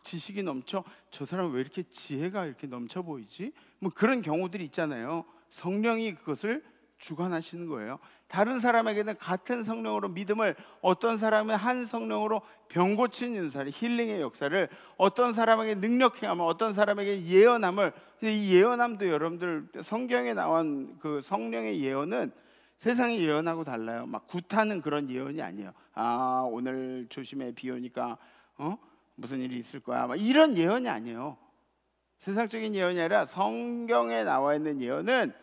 B: 지식이 넘쳐. 저 사람 왜 이렇게 지혜가 이렇게 넘쳐 보이지? 뭐 그런 경우들이 있잖아요. 성령이 그것을 주관하시는 거예요. 다른 사람에게는 같은 성령으로 믿음을, 어떤 사람은 한 성령으로 병 고치는 은사를, 힐링의 역사를, 어떤 사람에게 능력행함을, 어떤 사람에게 예언함을. 이 예언함도 여러분들 성경에 나온 그 성령의 예언은 세상의 예언하고 달라요. 막 굿하는 그런 예언이 아니에요. 오늘 조심해, 비 오니까 무슨 일이 있을 거야, 막 이런 예언이 아니에요. 세상적인 예언이 아니라 성경에 나와 있는 예언은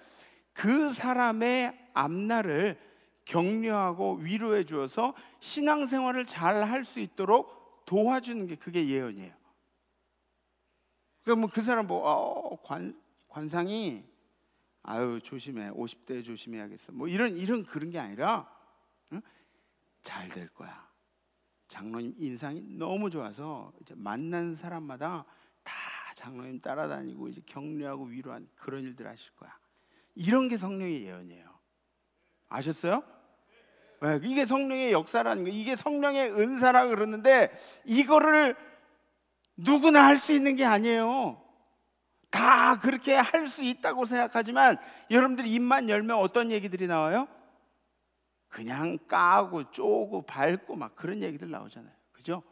B: 그 사람의 앞날을 격려하고 위로해 주어서 신앙생활을 잘 할 수 있도록 도와주는 게, 그게 예언이에요. 그러니까 그 사람 관상이 조심해, 50대에 조심해야겠어, 뭐 이런 그런 게 아니라 잘 될 거야. 장로님 인상이 너무 좋아서 이제 만난 사람마다 다 장로님 따라다니고 이제 격려하고 위로하는 그런 일들 하실 거야. 이런 게 성령의 예언이에요. 아셨어요? 이게 성령의 역사라는 거, 이게 성령의 은사라 그러는데, 이거를 누구나 할 수 있는 게 아니에요. 다 그렇게 할 수 있다고 생각하지만 여러분들이 입만 열면 어떤 얘기들이 나와요? 그냥 까고 쪼고 밟고 막 그런 얘기들 나오잖아요. 그죠?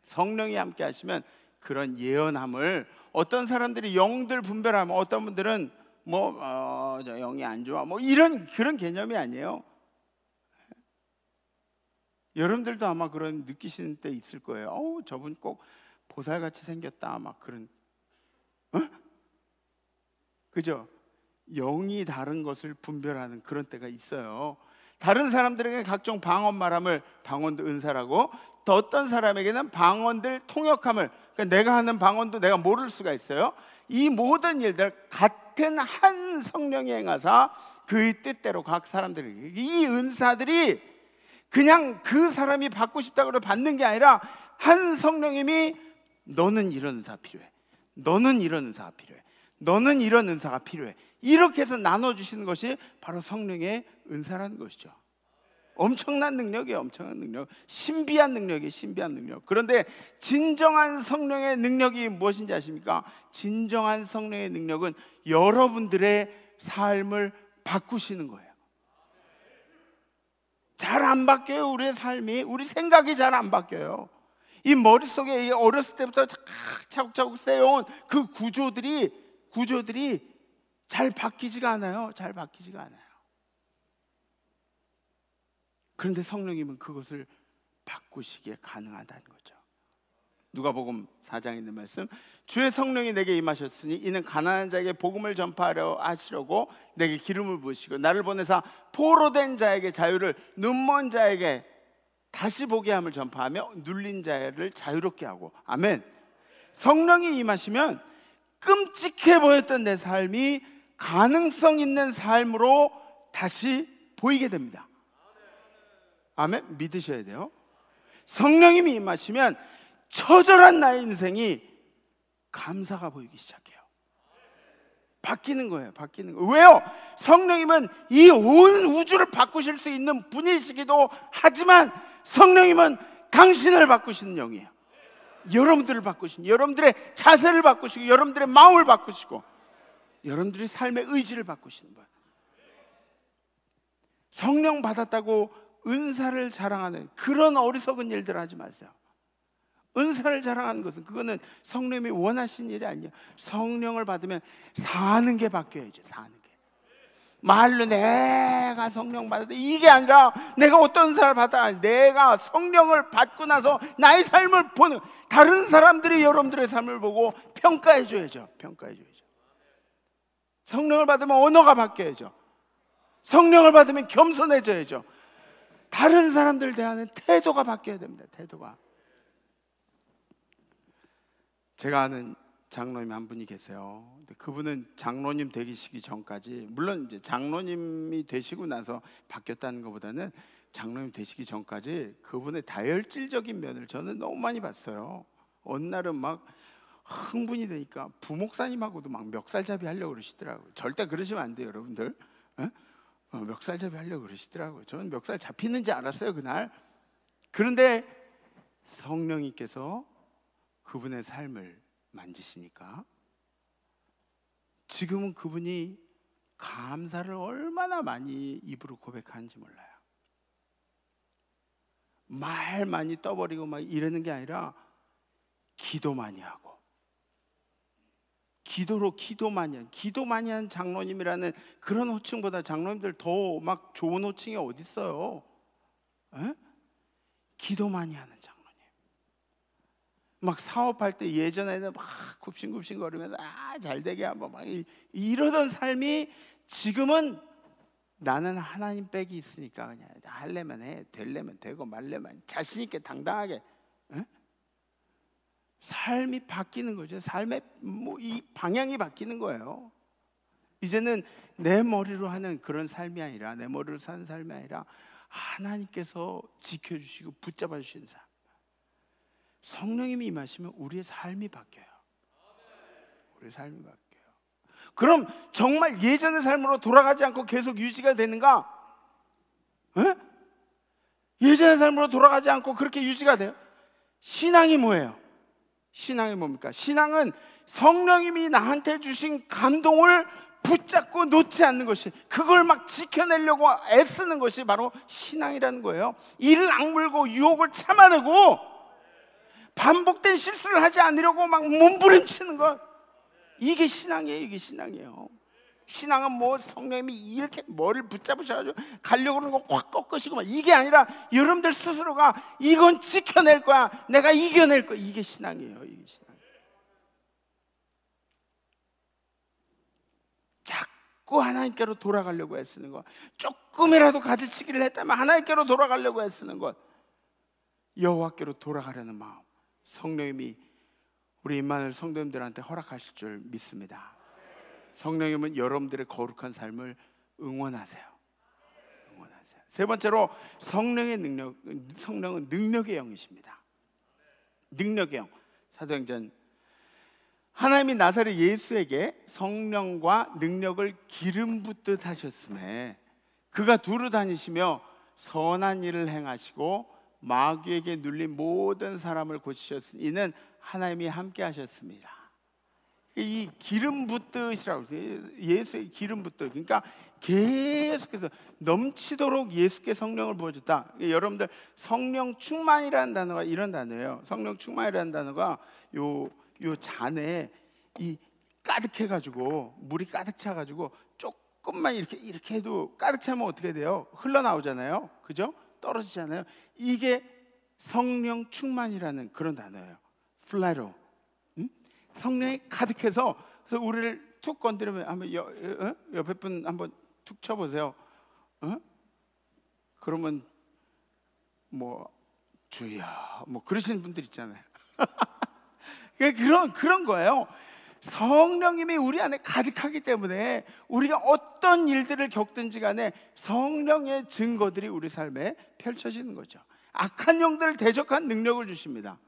B: 성령이 함께 하시면 그런 예언함을, 어떤 사람들이 영들 분별하면 어떤 분들은 저 영이 안 좋아 이런 그런 개념이 아니에요. 여러분들도 아마 그런 느끼시는 때 있을 거예요. 저분 꼭 보살같이 생겼다 막 그런, 그죠? 영이 다른 것을 분별하는 그런 때가 있어요. 다른 사람들에게 각종 방언 말함을 방언도 은사라고, 또 어떤 사람에게는 방언들 통역함을, 그러니까 내가 하는 방언도 내가 모를 수가 있어요. 이 모든 일들 같은 한 성령이 행하사 그의 뜻대로 각 사람들에게, 이 은사들이 그냥 그 사람이 받고 싶다고 받는 게 아니라 한 성령님이 너는 이런 은사가 필요해, 너는 이런 은사가 필요해, 너는 이런 은사가 필요해, 이렇게 해서 나눠주시는 것이 바로 성령의 은사라는 것이죠. 엄청난 능력이에요. 엄청난 능력, 신비한 능력이에요. 신비한 능력. 그런데 진정한 성령의 능력이 무엇인지 아십니까? 진정한 성령의 능력은 여러분들의 삶을 바꾸시는 거예요. 잘 안 바뀌어요. 우리의 삶이, 우리 생각이 잘 안 바뀌어요. 이 머릿속에 어렸을 때부터 차곡차곡 쌓여온 그 구조들이 잘 바뀌지가 않아요. 잘 바뀌지가 않아요. 그런데 성령님은 그것을 바꾸시기에 가능하다는 거죠. 누가복음 4장에 있는 말씀, 주의 성령이 내게 임하셨으니 이는 가난한 자에게 복음을 전파하려 하시려고 내게 기름을 부으시고 나를 보내사 포로된 자에게 자유를, 눈먼 자에게 다시 보게 함을 전파하며 눌린 자를 자유롭게 하고. 아멘. 성령이 임하시면 끔찍해 보였던 내 삶이 가능성 있는 삶으로 다시 보이게 됩니다. 아멘. 믿으셔야 돼요. 성령님이 임하시면 처절한 나의 인생이 감사가 보이기 시작해요. 바뀌는 거예요. 바뀌는 거예요. 왜요? 성령님은 이 온 우주를 바꾸실 수 있는 분이시기도 하지만 성령님은 당신을 바꾸시는 영이에요. 여러분들을 바꾸시는, 여러분들의 자세를 바꾸시고 여러분들의 마음을 바꾸시고 여러분들의 삶의 의지를 바꾸시는 거예요. 성령 받았다고 은사를 자랑하는 그런 어리석은 일들 하지 마세요. 은사를 자랑하는 것은 그거는 성령님이 원하신 일이 아니에요. 성령을 받으면 사는 게 바뀌어야죠. 사는 게. 말로 내가 성령 받았다 이게 아니라 내가 어떤 은사를 받아, 내가 성령을 받고 나서 나의 삶을 보는, 다른 사람들이 여러분들의 삶을 보고 평가해 줘야죠. 평가해 줘야죠. 성령을 받으면 언어가 바뀌어야죠. 성령을 받으면 겸손해져야죠. 다른 사람들 대하는 태도가 바뀌어야 됩니다. 태도가. 제가 아는 장로님 한 분이 계세요. 근데 그분은 장로님 되시기 전까지, 물론 이제 장로님이 되시고 나서 바뀌었다는 것보다는 장로님 되시기 전까지 그분의 다혈질적인 면을 저는 너무 많이 봤어요. 어느 날은 막 흥분이 되니까 부목사님하고도 막 멱살잡이 하려고 그러시더라고요. 절대 그러시면 안 돼요, 여러분들. 멱살잡이 하려고 그러시더라고요. 저는 멱살 잡히는지 알았어요, 그날. 그런데 성령님께서 그분의 삶을 만지시니까 지금은 그분이 감사를 얼마나 많이 입으로 고백하는지 몰라요. 말 많이 떠버리고 막 이러는 게 아니라 기도 많이 하고, 기도 많이 한 장로님이라는 그런 호칭보다 장로님들 더 막 좋은 호칭이 어디 있어요? 기도 많이 하는 장로님. 막 사업할 때 예전에는 막 굽신굽신거리면서 잘 되게 한번 막 이러던 삶이 지금은 나는 하나님 빽이 있으니까 그냥 하려면 해, 되려면 되고 말려면 자신 있게 당당하게. 삶이 바뀌는 거죠. 삶의 이 방향이 바뀌는 거예요. 이제는 내 머리로 하는 그런 삶이 아니라, 내 머리로 사는 삶이 아니라 하나님께서 지켜주시고 붙잡아 주시는 삶. 성령님이 임하시면 우리의 삶이 바뀌어요. 우리의 삶이 바뀌어요. 그럼 정말 예전의 삶으로 돌아가지 않고 계속 유지가 되는가? 예전의 삶으로 돌아가지 않고 그렇게 유지가 돼요? 신앙이 뭐예요? 신앙이 뭡니까? 신앙은 성령님이 나한테 주신 감동을 붙잡고 놓지 않는 것이, 그걸 막 지켜내려고 애쓰는 것이 바로 신앙이라는 거예요. 이를 악물고 유혹을 참아내고 반복된 실수를 하지 않으려고 막 몸부림치는 것, 이게 신앙이에요. 이게 신앙이에요. 신앙은 뭐 성령님이 이렇게 머리를 붙잡으셔가지고 가려고 그러는 거 확 꺾으시고 막, 이게 아니라 여러분들 스스로가 이건 지켜낼 거야, 내가 이겨낼 거야, 이게 신앙이에요. 이게 신앙. 자꾸 하나님께로 돌아가려고 애쓰는 것, 조금이라도 가지치기를 했다면 하나님께로 돌아가려고 애쓰는 것, 여호와께로 돌아가려는 마음, 성령님이 우리 임마누엘 성도님들한테 허락하실 줄 믿습니다. 성령님은 여러분들의 거룩한 삶을 응원하세요. 응원하세요. 세 번째로 성령의 능력, 성령은 능력의 영이십니다. 능력의 영. 사도행전, 하나님이 나사렛 예수에게 성령과 능력을 기름 붓듯 하셨음에 그가 두루 다니시며 선한 일을 행하시고 마귀에게 눌린 모든 사람을 고치셨으니 이는 하나님이 함께 하셨습니다. 이 기름 붓듯이라고, 예수의 기름 붓듯, 그러니까 계속해서 넘치도록 예수께 성령을 부어줬다. 여러분들 성령 충만이라는 단어가 이런 단어예요. 성령 충만이라는 단어가 요 잔에 이 가득해가지고, 물이 가득 차가지고 조금만 이렇게 해도 가득 차면 어떻게 돼요? 흘러나오잖아요. 그죠? 떨어지잖아요. 이게 성령 충만이라는 그런 단어예요. 플라로. 성령이 가득해서, 그래서 우리를 툭 건드리면 한번 옆에 분 한번 툭 쳐보세요. 그러면 뭐 주여 뭐 그러시는 분들 있잖아요. 그런 거예요. 성령님이 우리 안에 가득하기 때문에 우리가 어떤 일들을 겪든지 간에 성령의 증거들이 우리 삶에 펼쳐지는 거죠. 악한 영들을 대적한 능력을 주십니다.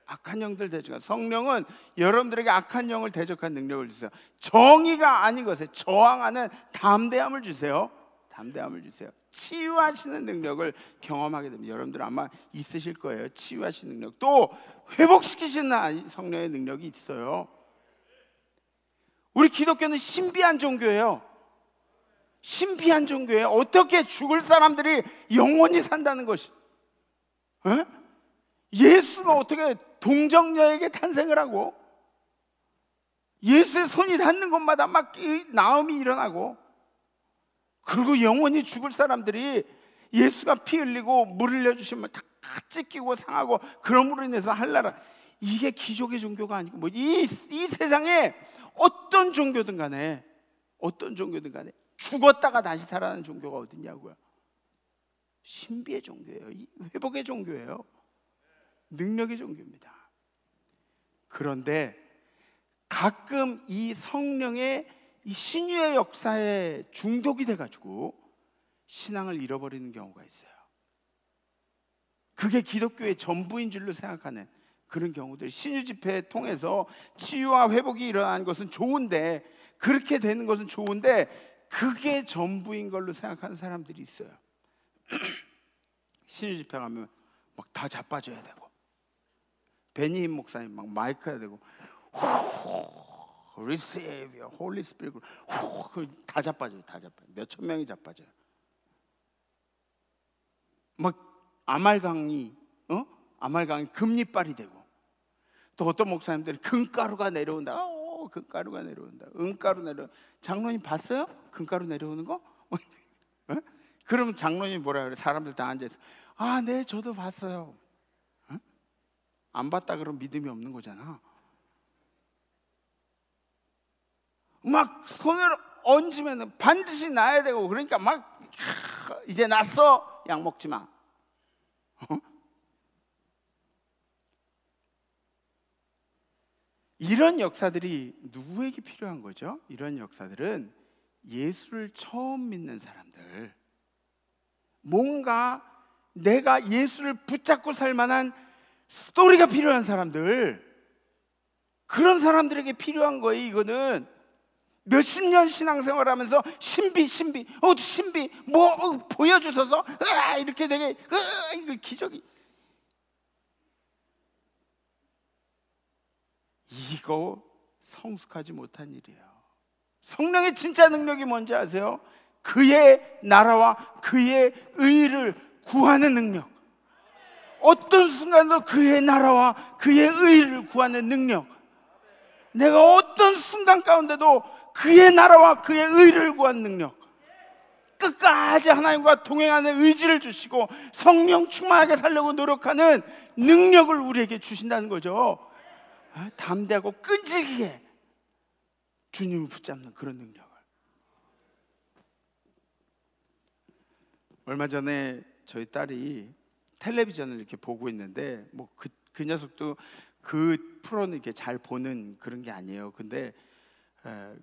B: 악한 영들 대적한, 성령은 여러분들에게 악한 영을 대적한 능력을 주세요. 정의가 아닌 것에 저항하는 담대함을 주세요. 담대함을 주세요. 치유하시는 능력을 경험하게 됩니다. 여러분들 아마 있으실 거예요. 치유하시는 능력, 또 회복시키시는 성령의 능력이 있어요. 우리 기독교는 신비한 종교예요. 신비한 종교예요. 어떻게 죽을 사람들이 영원히 산다는 것이, 예수가 어떻게 동정녀에게 탄생을 하고 예수의 손이 닿는 곳마다 막 나음이 일어나고, 그리고 영원히 죽을 사람들이 예수가 피 흘리고 물 흘려주시면 다 찢기고 상하고, 그럼으로 인해서 한나라, 이게 기적의 종교가 아니고 뭐 이 세상에 어떤 종교든 간에 죽었다가 다시 살아나는 종교가 어딨냐고요. 신비의 종교예요. 회복의 종교예요. 능력의 종교입니다. 그런데 가끔 이 성령의 이 신유의 역사에 중독이 돼가지고 신앙을 잃어버리는 경우가 있어요. 그게 기독교의 전부인 줄로 생각하는 그런 경우들. 신유 집회 통해서 치유와 회복이 일어나는 것은 좋은데, 그렇게 되는 것은 좋은데 그게 전부인 걸로 생각하는 사람들이 있어요. 신유 집회 가면 막 다 자빠져야 되고, 베니힘 목사님 막 마이크 해야 되고, receive your Holy Spirit, 다 자빠져요. 다 자빠져요. 몇천 명이 자빠져요. 막 아말강이 금리빨이 되고, 또 어떤 목사님들이 금가루가 내려온다. 금가루가 내려온다. 은가루 내려. 장로님 봤어요? 금가루 내려오는 거? 그러면 장로님이 뭐라 그래? 사람들 다 앉아있어. 아, 네, 저도 봤어요. 안 봤다 그러면 믿음이 없는 거잖아. 막 손을 얹으면 반드시 나야 되고, 그러니까 막 이제 났어, 약 먹지 마. 이런 역사들이 누구에게 필요한 거죠? 이런 역사들은 예수를 처음 믿는 사람들, 뭔가 내가 예수를 붙잡고 살 만한 스토리가 필요한 사람들, 그런 사람들에게 필요한 거예요. 이거는 몇십 년 신앙생활하면서 신비 뭐 보여주셔서 이렇게 되게 이거 기적이, 이거 성숙하지 못한 일이에요. 성령의 진짜 능력이 뭔지 아세요? 그의 나라와 그의 의를 구하는 능력. 어떤 순간도 그의 나라와 그의 의를 구하는 능력. 내가 어떤 순간 가운데도 그의 나라와 그의 의를 구하는 능력. 끝까지 하나님과 동행하는 의지를 주시고 성령 충만하게 살려고 노력하는 능력을 우리에게 주신다는 거죠. 담대하고 끈질기게 주님을 붙잡는 그런 능력을. 얼마 전에 저희 딸이 텔레비전을 이렇게 보고 있는데 뭐 그 녀석도 그 프로는 이렇게 잘 보는 그런 게 아니에요. 근데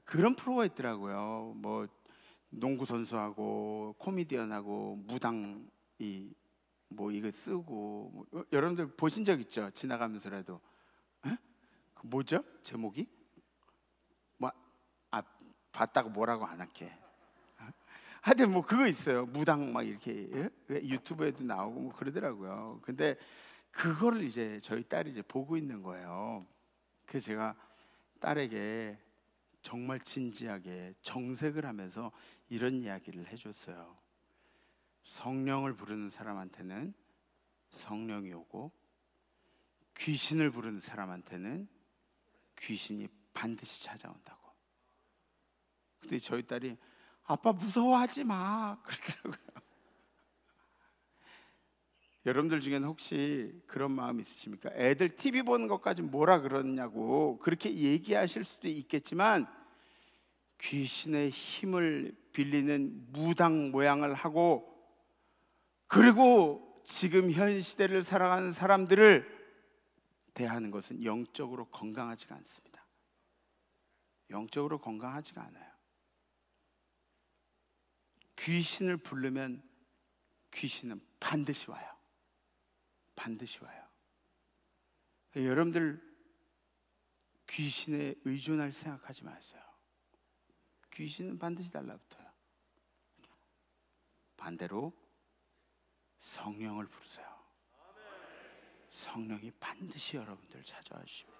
B: 그런 프로가 있더라고요. 뭐 농구 선수하고 코미디언하고 무당이 뭐 이거 쓰고 뭐, 여러분들 보신 적 있죠? 지나가면서라도. 그 뭐죠? 제목이? 봤다고 뭐라고 안 할게. 하여튼 뭐 그거 있어요. 무당 막 이렇게 유튜브에도 나오고 뭐 그러더라고요. 근데 그거를 이제 저희 딸이 이제 보고 있는 거예요. 그래서 제가 딸에게 정말 진지하게 정색을 하면서 이런 이야기를 해줬어요. 성령을 부르는 사람한테는 성령이 오고 귀신을 부르는 사람한테는 귀신이 반드시 찾아온다고. 근데 저희 딸이 아빠 무서워하지 마 그러더라고요. 여러분들 중에는 혹시 그런 마음 있으십니까? 애들 TV 보는 것까지 뭐라 그러냐고 그렇게 얘기하실 수도 있겠지만 귀신의 힘을 빌리는 무당 모양을 하고 그리고 지금 현 시대를 살아가는 사람들을 대하는 것은 영적으로 건강하지가 않습니다. 영적으로 건강하지가 않아요. 귀신을 부르면 귀신은 반드시 와요. 반드시 와요. 여러분들 귀신에 의존할 생각하지 마세요. 귀신은 반드시 달라붙어요. 반대로 성령을 부르세요. 성령이 반드시 여러분들 찾아와 주십니다.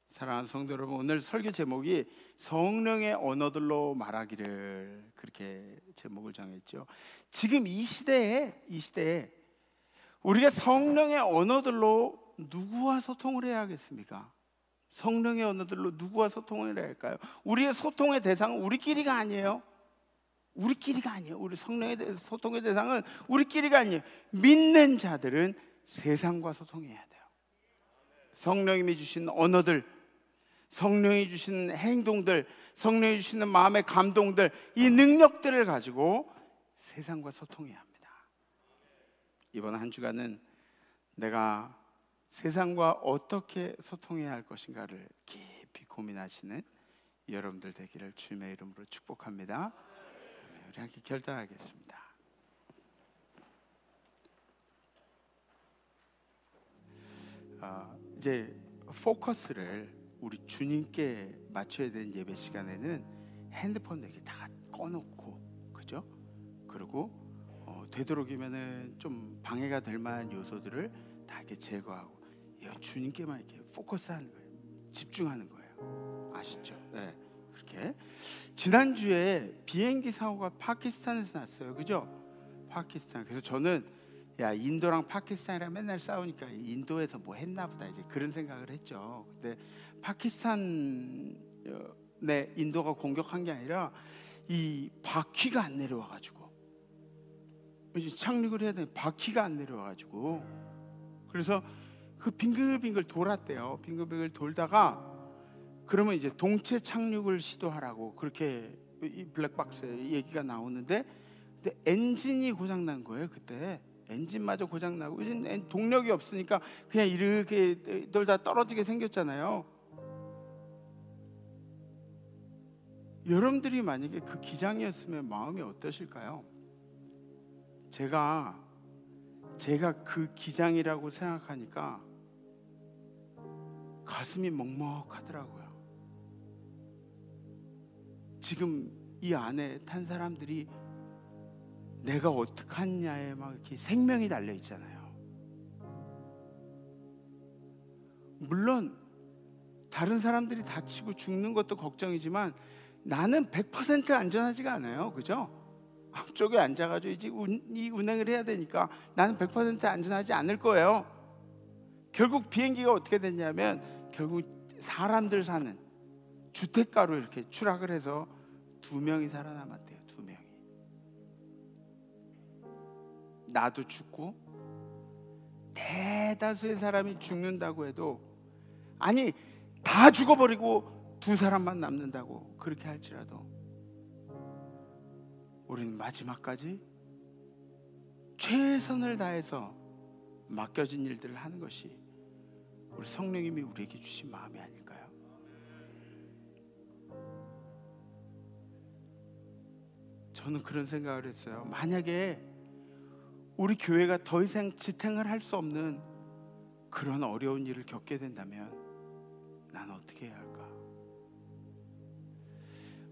B: 사랑하는 성도 여러분, 오늘 설교 제목이 성령의 언어들로 말하기를 그렇게 제목을 정했죠. 지금 이 시대에 우리가 성령의 언어들로 누구와 소통을 해야 하겠습니까? 성령의 언어들로 누구와 소통을 해야 할까요? 우리의 소통의 대상은 우리끼리가 아니에요. 우리끼리가 아니에요. 우리 성령의 소통의 대상은 우리끼리가 아니에요. 믿는 자들은 세상과 소통해야 돼요. 성령님이 주신 언어들, 성령이 주시는 행동들, 성령이 주시는 마음의 감동들, 이 능력들을 가지고 세상과 소통해야 합니다. 이번 한 주간은 내가 세상과 어떻게 소통해야 할 것인가를 깊이 고민하시는 여러분들 되기를 주님의 이름으로 축복합니다. 우리 함께 결단하겠습니다. 이제 포커스를 우리 주님께 맞춰야 되는 예배 시간에는 핸드폰을 이렇게 다 꺼놓고, 그죠? 그리고 되도록이면은 좀 방해가 될 만한 요소들을 다 이렇게 제거하고 주님께만 이렇게 포커스하는 거예요. 집중하는 거예요. 아시죠? 네, 그렇게. 지난주에 비행기 사고가 파키스탄에서 났어요, 그죠? 파키스탄. 그래서 저는 인도랑 파키스탄이랑 맨날 싸우니까 인도에서 뭐 했나 보다 이제 그런 생각을 했죠. 근데 파키스탄 인도가 공격한 게 아니라 이 바퀴가 안 내려와 가지고 착륙을 해야 되는 바퀴가 안 내려와 가지고 그래서 그 빙글빙글 돌았대요. 빙글빙글 돌다가 그러면 이제 동체 착륙을 시도하라고 그렇게 이 블랙박스에 얘기가 나오는데 근데 엔진이 고장 난 거예요. 그때 엔진마저 고장 나고 이제 동력이 없으니까 그냥 이렇게 돌다 떨어지게 생겼잖아요. 여러분들이 만약에 그 기장이었으면 마음이 어떠실까요? 제가 그 기장이라고 생각하니까 가슴이 먹먹하더라고요. 지금 이 안에 탄 사람들이 내가 어떡하냐에 막 이렇게 생명이 달려 있잖아요. 물론 다른 사람들이 다치고 죽는 것도 걱정이지만 나는 100% 안전하지가 않아요. 그죠? 앞쪽에 앉아가지고 이제 이 운행을 해야 되니까 나는 100% 안전하지 않을 거예요. 결국 비행기가 어떻게 됐냐면 결국 사람들 사는 주택가로 이렇게 추락을 해서 2명이 살아남았대요. 2명이. 나도 죽고 대다수의 사람이 죽는다고 해도, 아니 다 죽어버리고 2사람만 남는다고 그렇게 할지라도 우리는 마지막까지 최선을 다해서 맡겨진 일들을 하는 것이 우리 성령님이 우리에게 주신 마음이 아닐까요? 저는 그런 생각을 했어요. 만약에 우리 교회가 더 이상 지탱을 할 수 없는 그런 어려운 일을 겪게 된다면 나는 어떻게 해야 할까?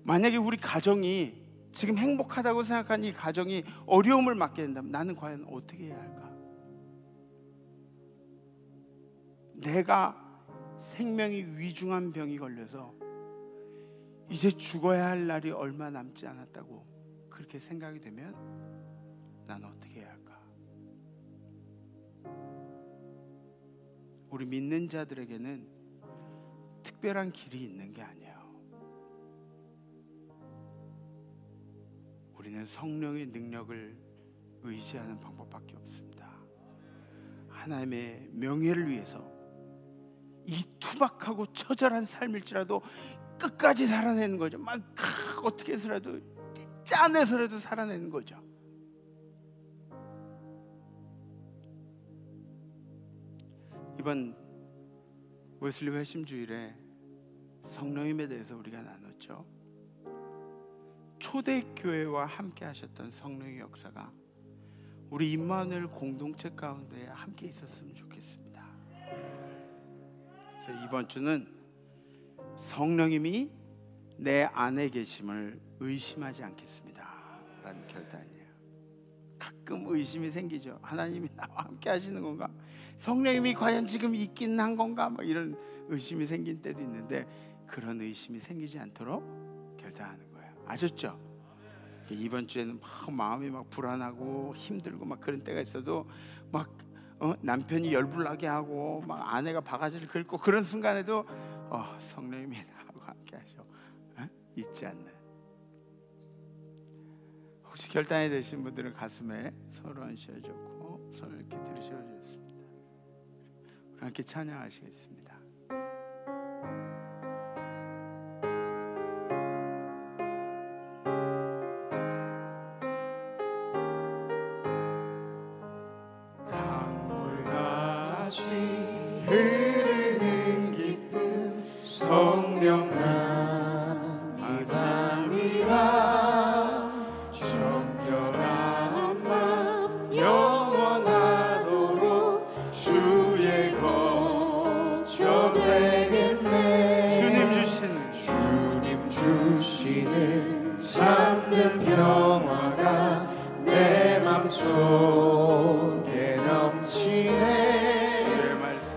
B: 만약에 우리 가정이 지금 행복하다고 생각하는 이 가정이 어려움을 맞게 된다면 나는 과연 어떻게 해야 할까? 내가 생명이 위중한 병이 걸려서 이제 죽어야 할 날이 얼마 남지 않았다고 그렇게 생각이 되면 나는 어떻게 해야 할까? 우리 믿는 자들에게는 특별한 길이 있는 게 아니에요. 우리는 성령의 능력을 의지하는 방법밖에 없습니다. 하나님의 명예를 위해서 이 투박하고 처절한 삶일지라도 끝까지 살아내는 거죠. 막 어떻게 해서라도 짜내서라도 살아내는 거죠. 이번 웨슬리 회심주일에 성령님에 대해서 우리가 나눴죠. 초대교회와 함께 하셨던 성령의 역사가 우리 임마누엘 공동체 가운데 함께 있었으면 좋겠습니다. 그래서 이번 주는 성령님이 내 안에 계심을 의심하지 않겠습니다 라는 결단이에요. 가끔 의심이 생기죠. 하나님이 나와 함께 하시는 건가? 성령님이 과연 지금 있긴 한 건가? 뭐 이런 의심이 생긴 때도 있는데 그런 의심이 생기지 않도록 결단하는 거예요. 아셨죠? 이번 주에는 막 마음이 막 불안하고 힘들고 막 그런 때가 있어도 막 남편이 열불나게 하고 막 아내가 바가지를 긁고 그런 순간에도 성령님이 나하고 함께 하셔. 잊지 않는. 혹시 결단이 되신 분들은 가슴에 손을 얹으셔주고 손을 이렇게 들으셔주셨습니다. 우리 함께 찬양하시겠습니다.
C: 강물같이 흐르는 기쁨 성령 이 밤이라 정결한 맘 영원하도록 주의 거처 되겠네. 주님 주시는 참된 평화가 내 맘속에 넘치네.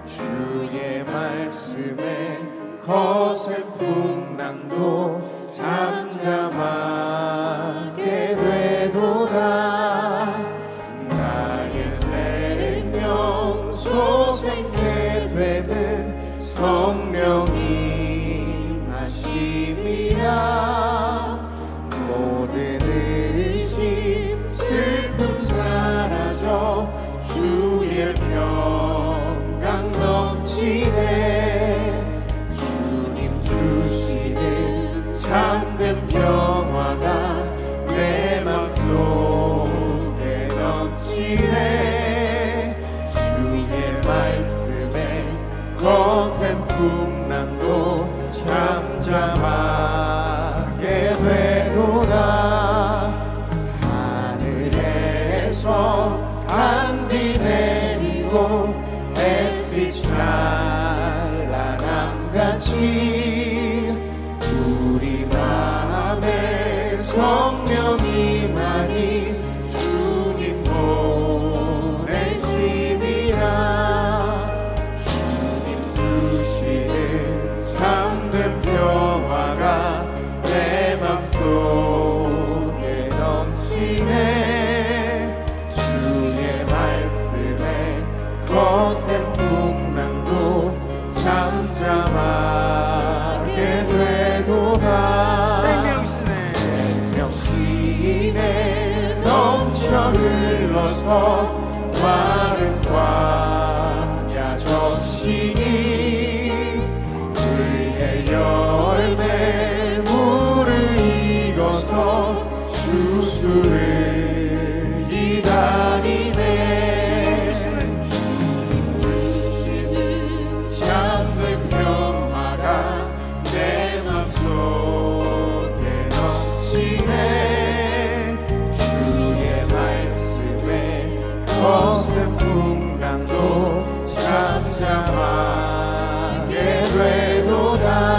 C: 주의 말씀에 거센 풍랑도 잠잠하게 되도다. 나의 생명 소생케 되는 성령이 마심이라. 모든 의심 슬픔 사라져 주의 평강 넘치네. 주님 주시는 참된 평화가 내 맘속에 넘치네. 주의 말씀에 거센 풍랑도 잠잠하게 되도다. 하늘에서 한비 내리고 햇빛 찬란함같이 우리 마음에 성령이 많이 주님 보내심이라. 주님 주시는 거센 풍랑도 잠잠하게 되도다. 생명신에 넘쳐 흘러서 마른 광야 적시니 그의 열매 무르익어서 주수를 기다리네. 주시는 참된 평화가 내 맘속에 넘치네. 주의 말씀에 거센 풍랑도 잠잠하게 되도다.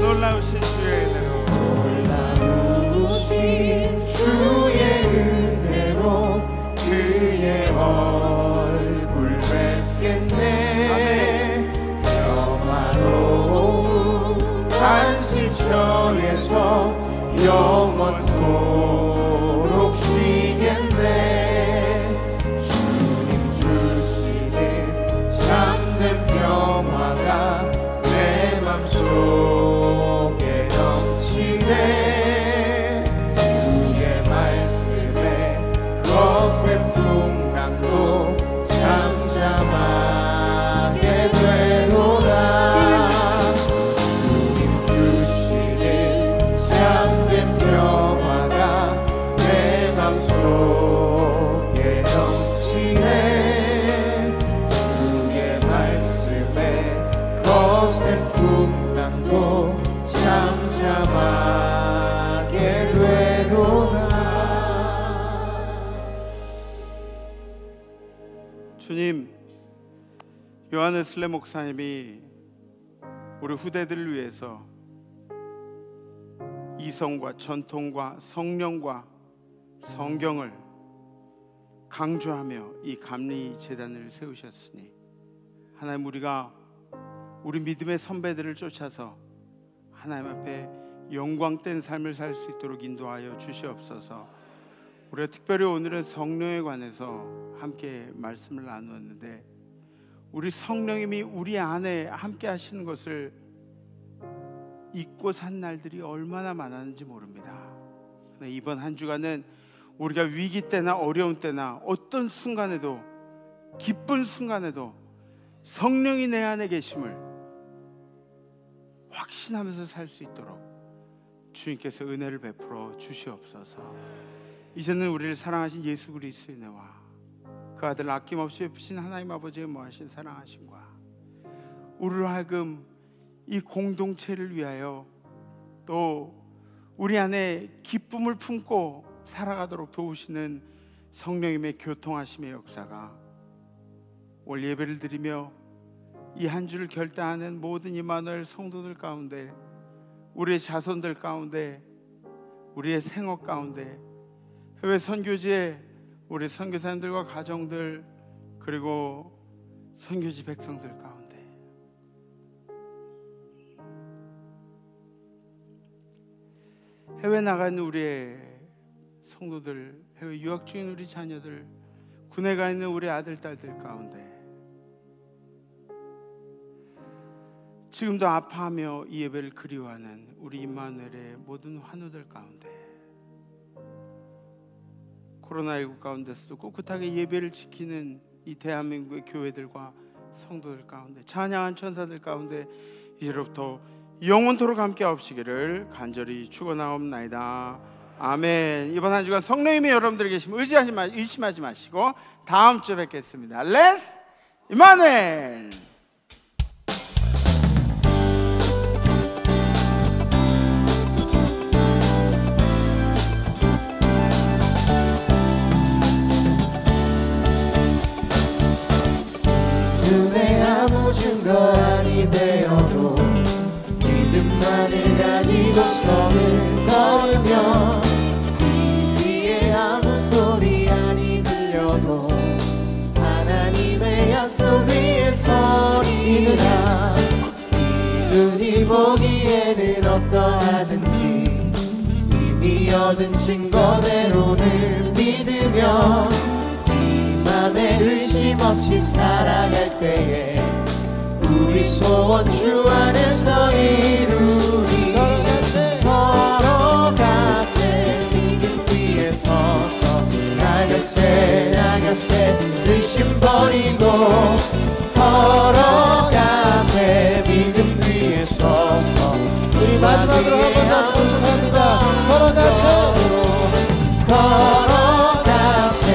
B: 놀라우신 주의 은혜로,
C: 놀라우신 주의 은혜로 그의 얼굴 뵙겠네. 평화로운 안식처에서 영원토록 쉬겠네. 주님 주시는 참된 평화가 내 맘속에 넘치네. 주의 말씀에 거센 풍랑도 잠잠하게 되도다. 주님 주시는 참된 평화가 내 맘속에 넘치네. 주의 말씀에 거센 풍랑도 잠잠하게 되도다.
B: 주님, 요한 웨슬레 목사님이 우리 후대들을 위해서 이성과 전통과 성령과 성경을 강조하며 이 감리 재단을 세우셨으니 하나님, 우리가 우리 믿음의 선배들을 쫓아서 하나님 앞에 영광된 삶을 살 수 있도록 인도하여 주시옵소서. 우리가 특별히 오늘은 성령에 관해서 함께 말씀을 나누었는데, 우리 성령님이 우리 안에 함께 하시는 것을 잊고 산 날들이 얼마나 많았는지 모릅니다. 이번 한 주간은 우리가 위기 때나 어려운 때나 어떤 순간에도, 기쁜 순간에도 성령이 내 안에 계심을 확신하면서 살 수 있도록 주님께서 은혜를 베풀어 주시옵소서. 이제는 우리를 사랑하신 예수 그리스도의 은혜와 그 아들 아낌없이 베푸신 하나님 아버지의 무하신 사랑하심과 우리로 하여금 이 공동체를 위하여 또 우리 안에 기쁨을 품고 살아가도록 도우시는 성령님의 교통하심의 역사가 올 예배를 드리며 이 한 주를 결단하는 모든 임마누엘 성도들 가운데, 우리의 자손들 가운데, 우리의 생업 가운데, 해외 선교지에 우리 선교사님들과 가정들, 그리고 선교지 백성들 가운데 해외 나가는 우리의 성도들, 해외 유학 중인 우리 자녀들, 군에 가 있는 우리 아들 딸들 가운데 지금도 아파하며 이 예배를 그리워하는 우리 임마누엘의 모든 환우들 가운데, 코로나19 가운데서도 꿋꿋하게 예배를 지키는 이 대한민국의 교회들과 성도들 가운데, 찬양한 천사들 가운데 이제로부터 영원토록 함께 하옵시기를 간절히 축원하옵나이다. 아멘. 이번 한 주간 성령님이 여러분들에게 계시면 의심하지 마시고 다음 주에 뵙겠습니다. 렛츠 임마누엘.
C: 눈에 아무 증거 아니 되어도 믿음만을 가지고 성을 걸으며 그 위에 어떠하든지 이미 얻은 증거대로 늘 믿으며 이 맘에 의심 없이 살아갈 때에 우리 소원 주 안에서 이루리. 걸어가세 믿음 위에 서서 나가세 의심 버리고 걸어가세 믿음 위에 서서
D: 우리 마지막으로 한 번 더 찬송합니다.
C: 걸어가세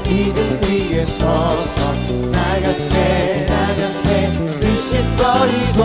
C: 믿음 위에 서서 나가세 의심 버리고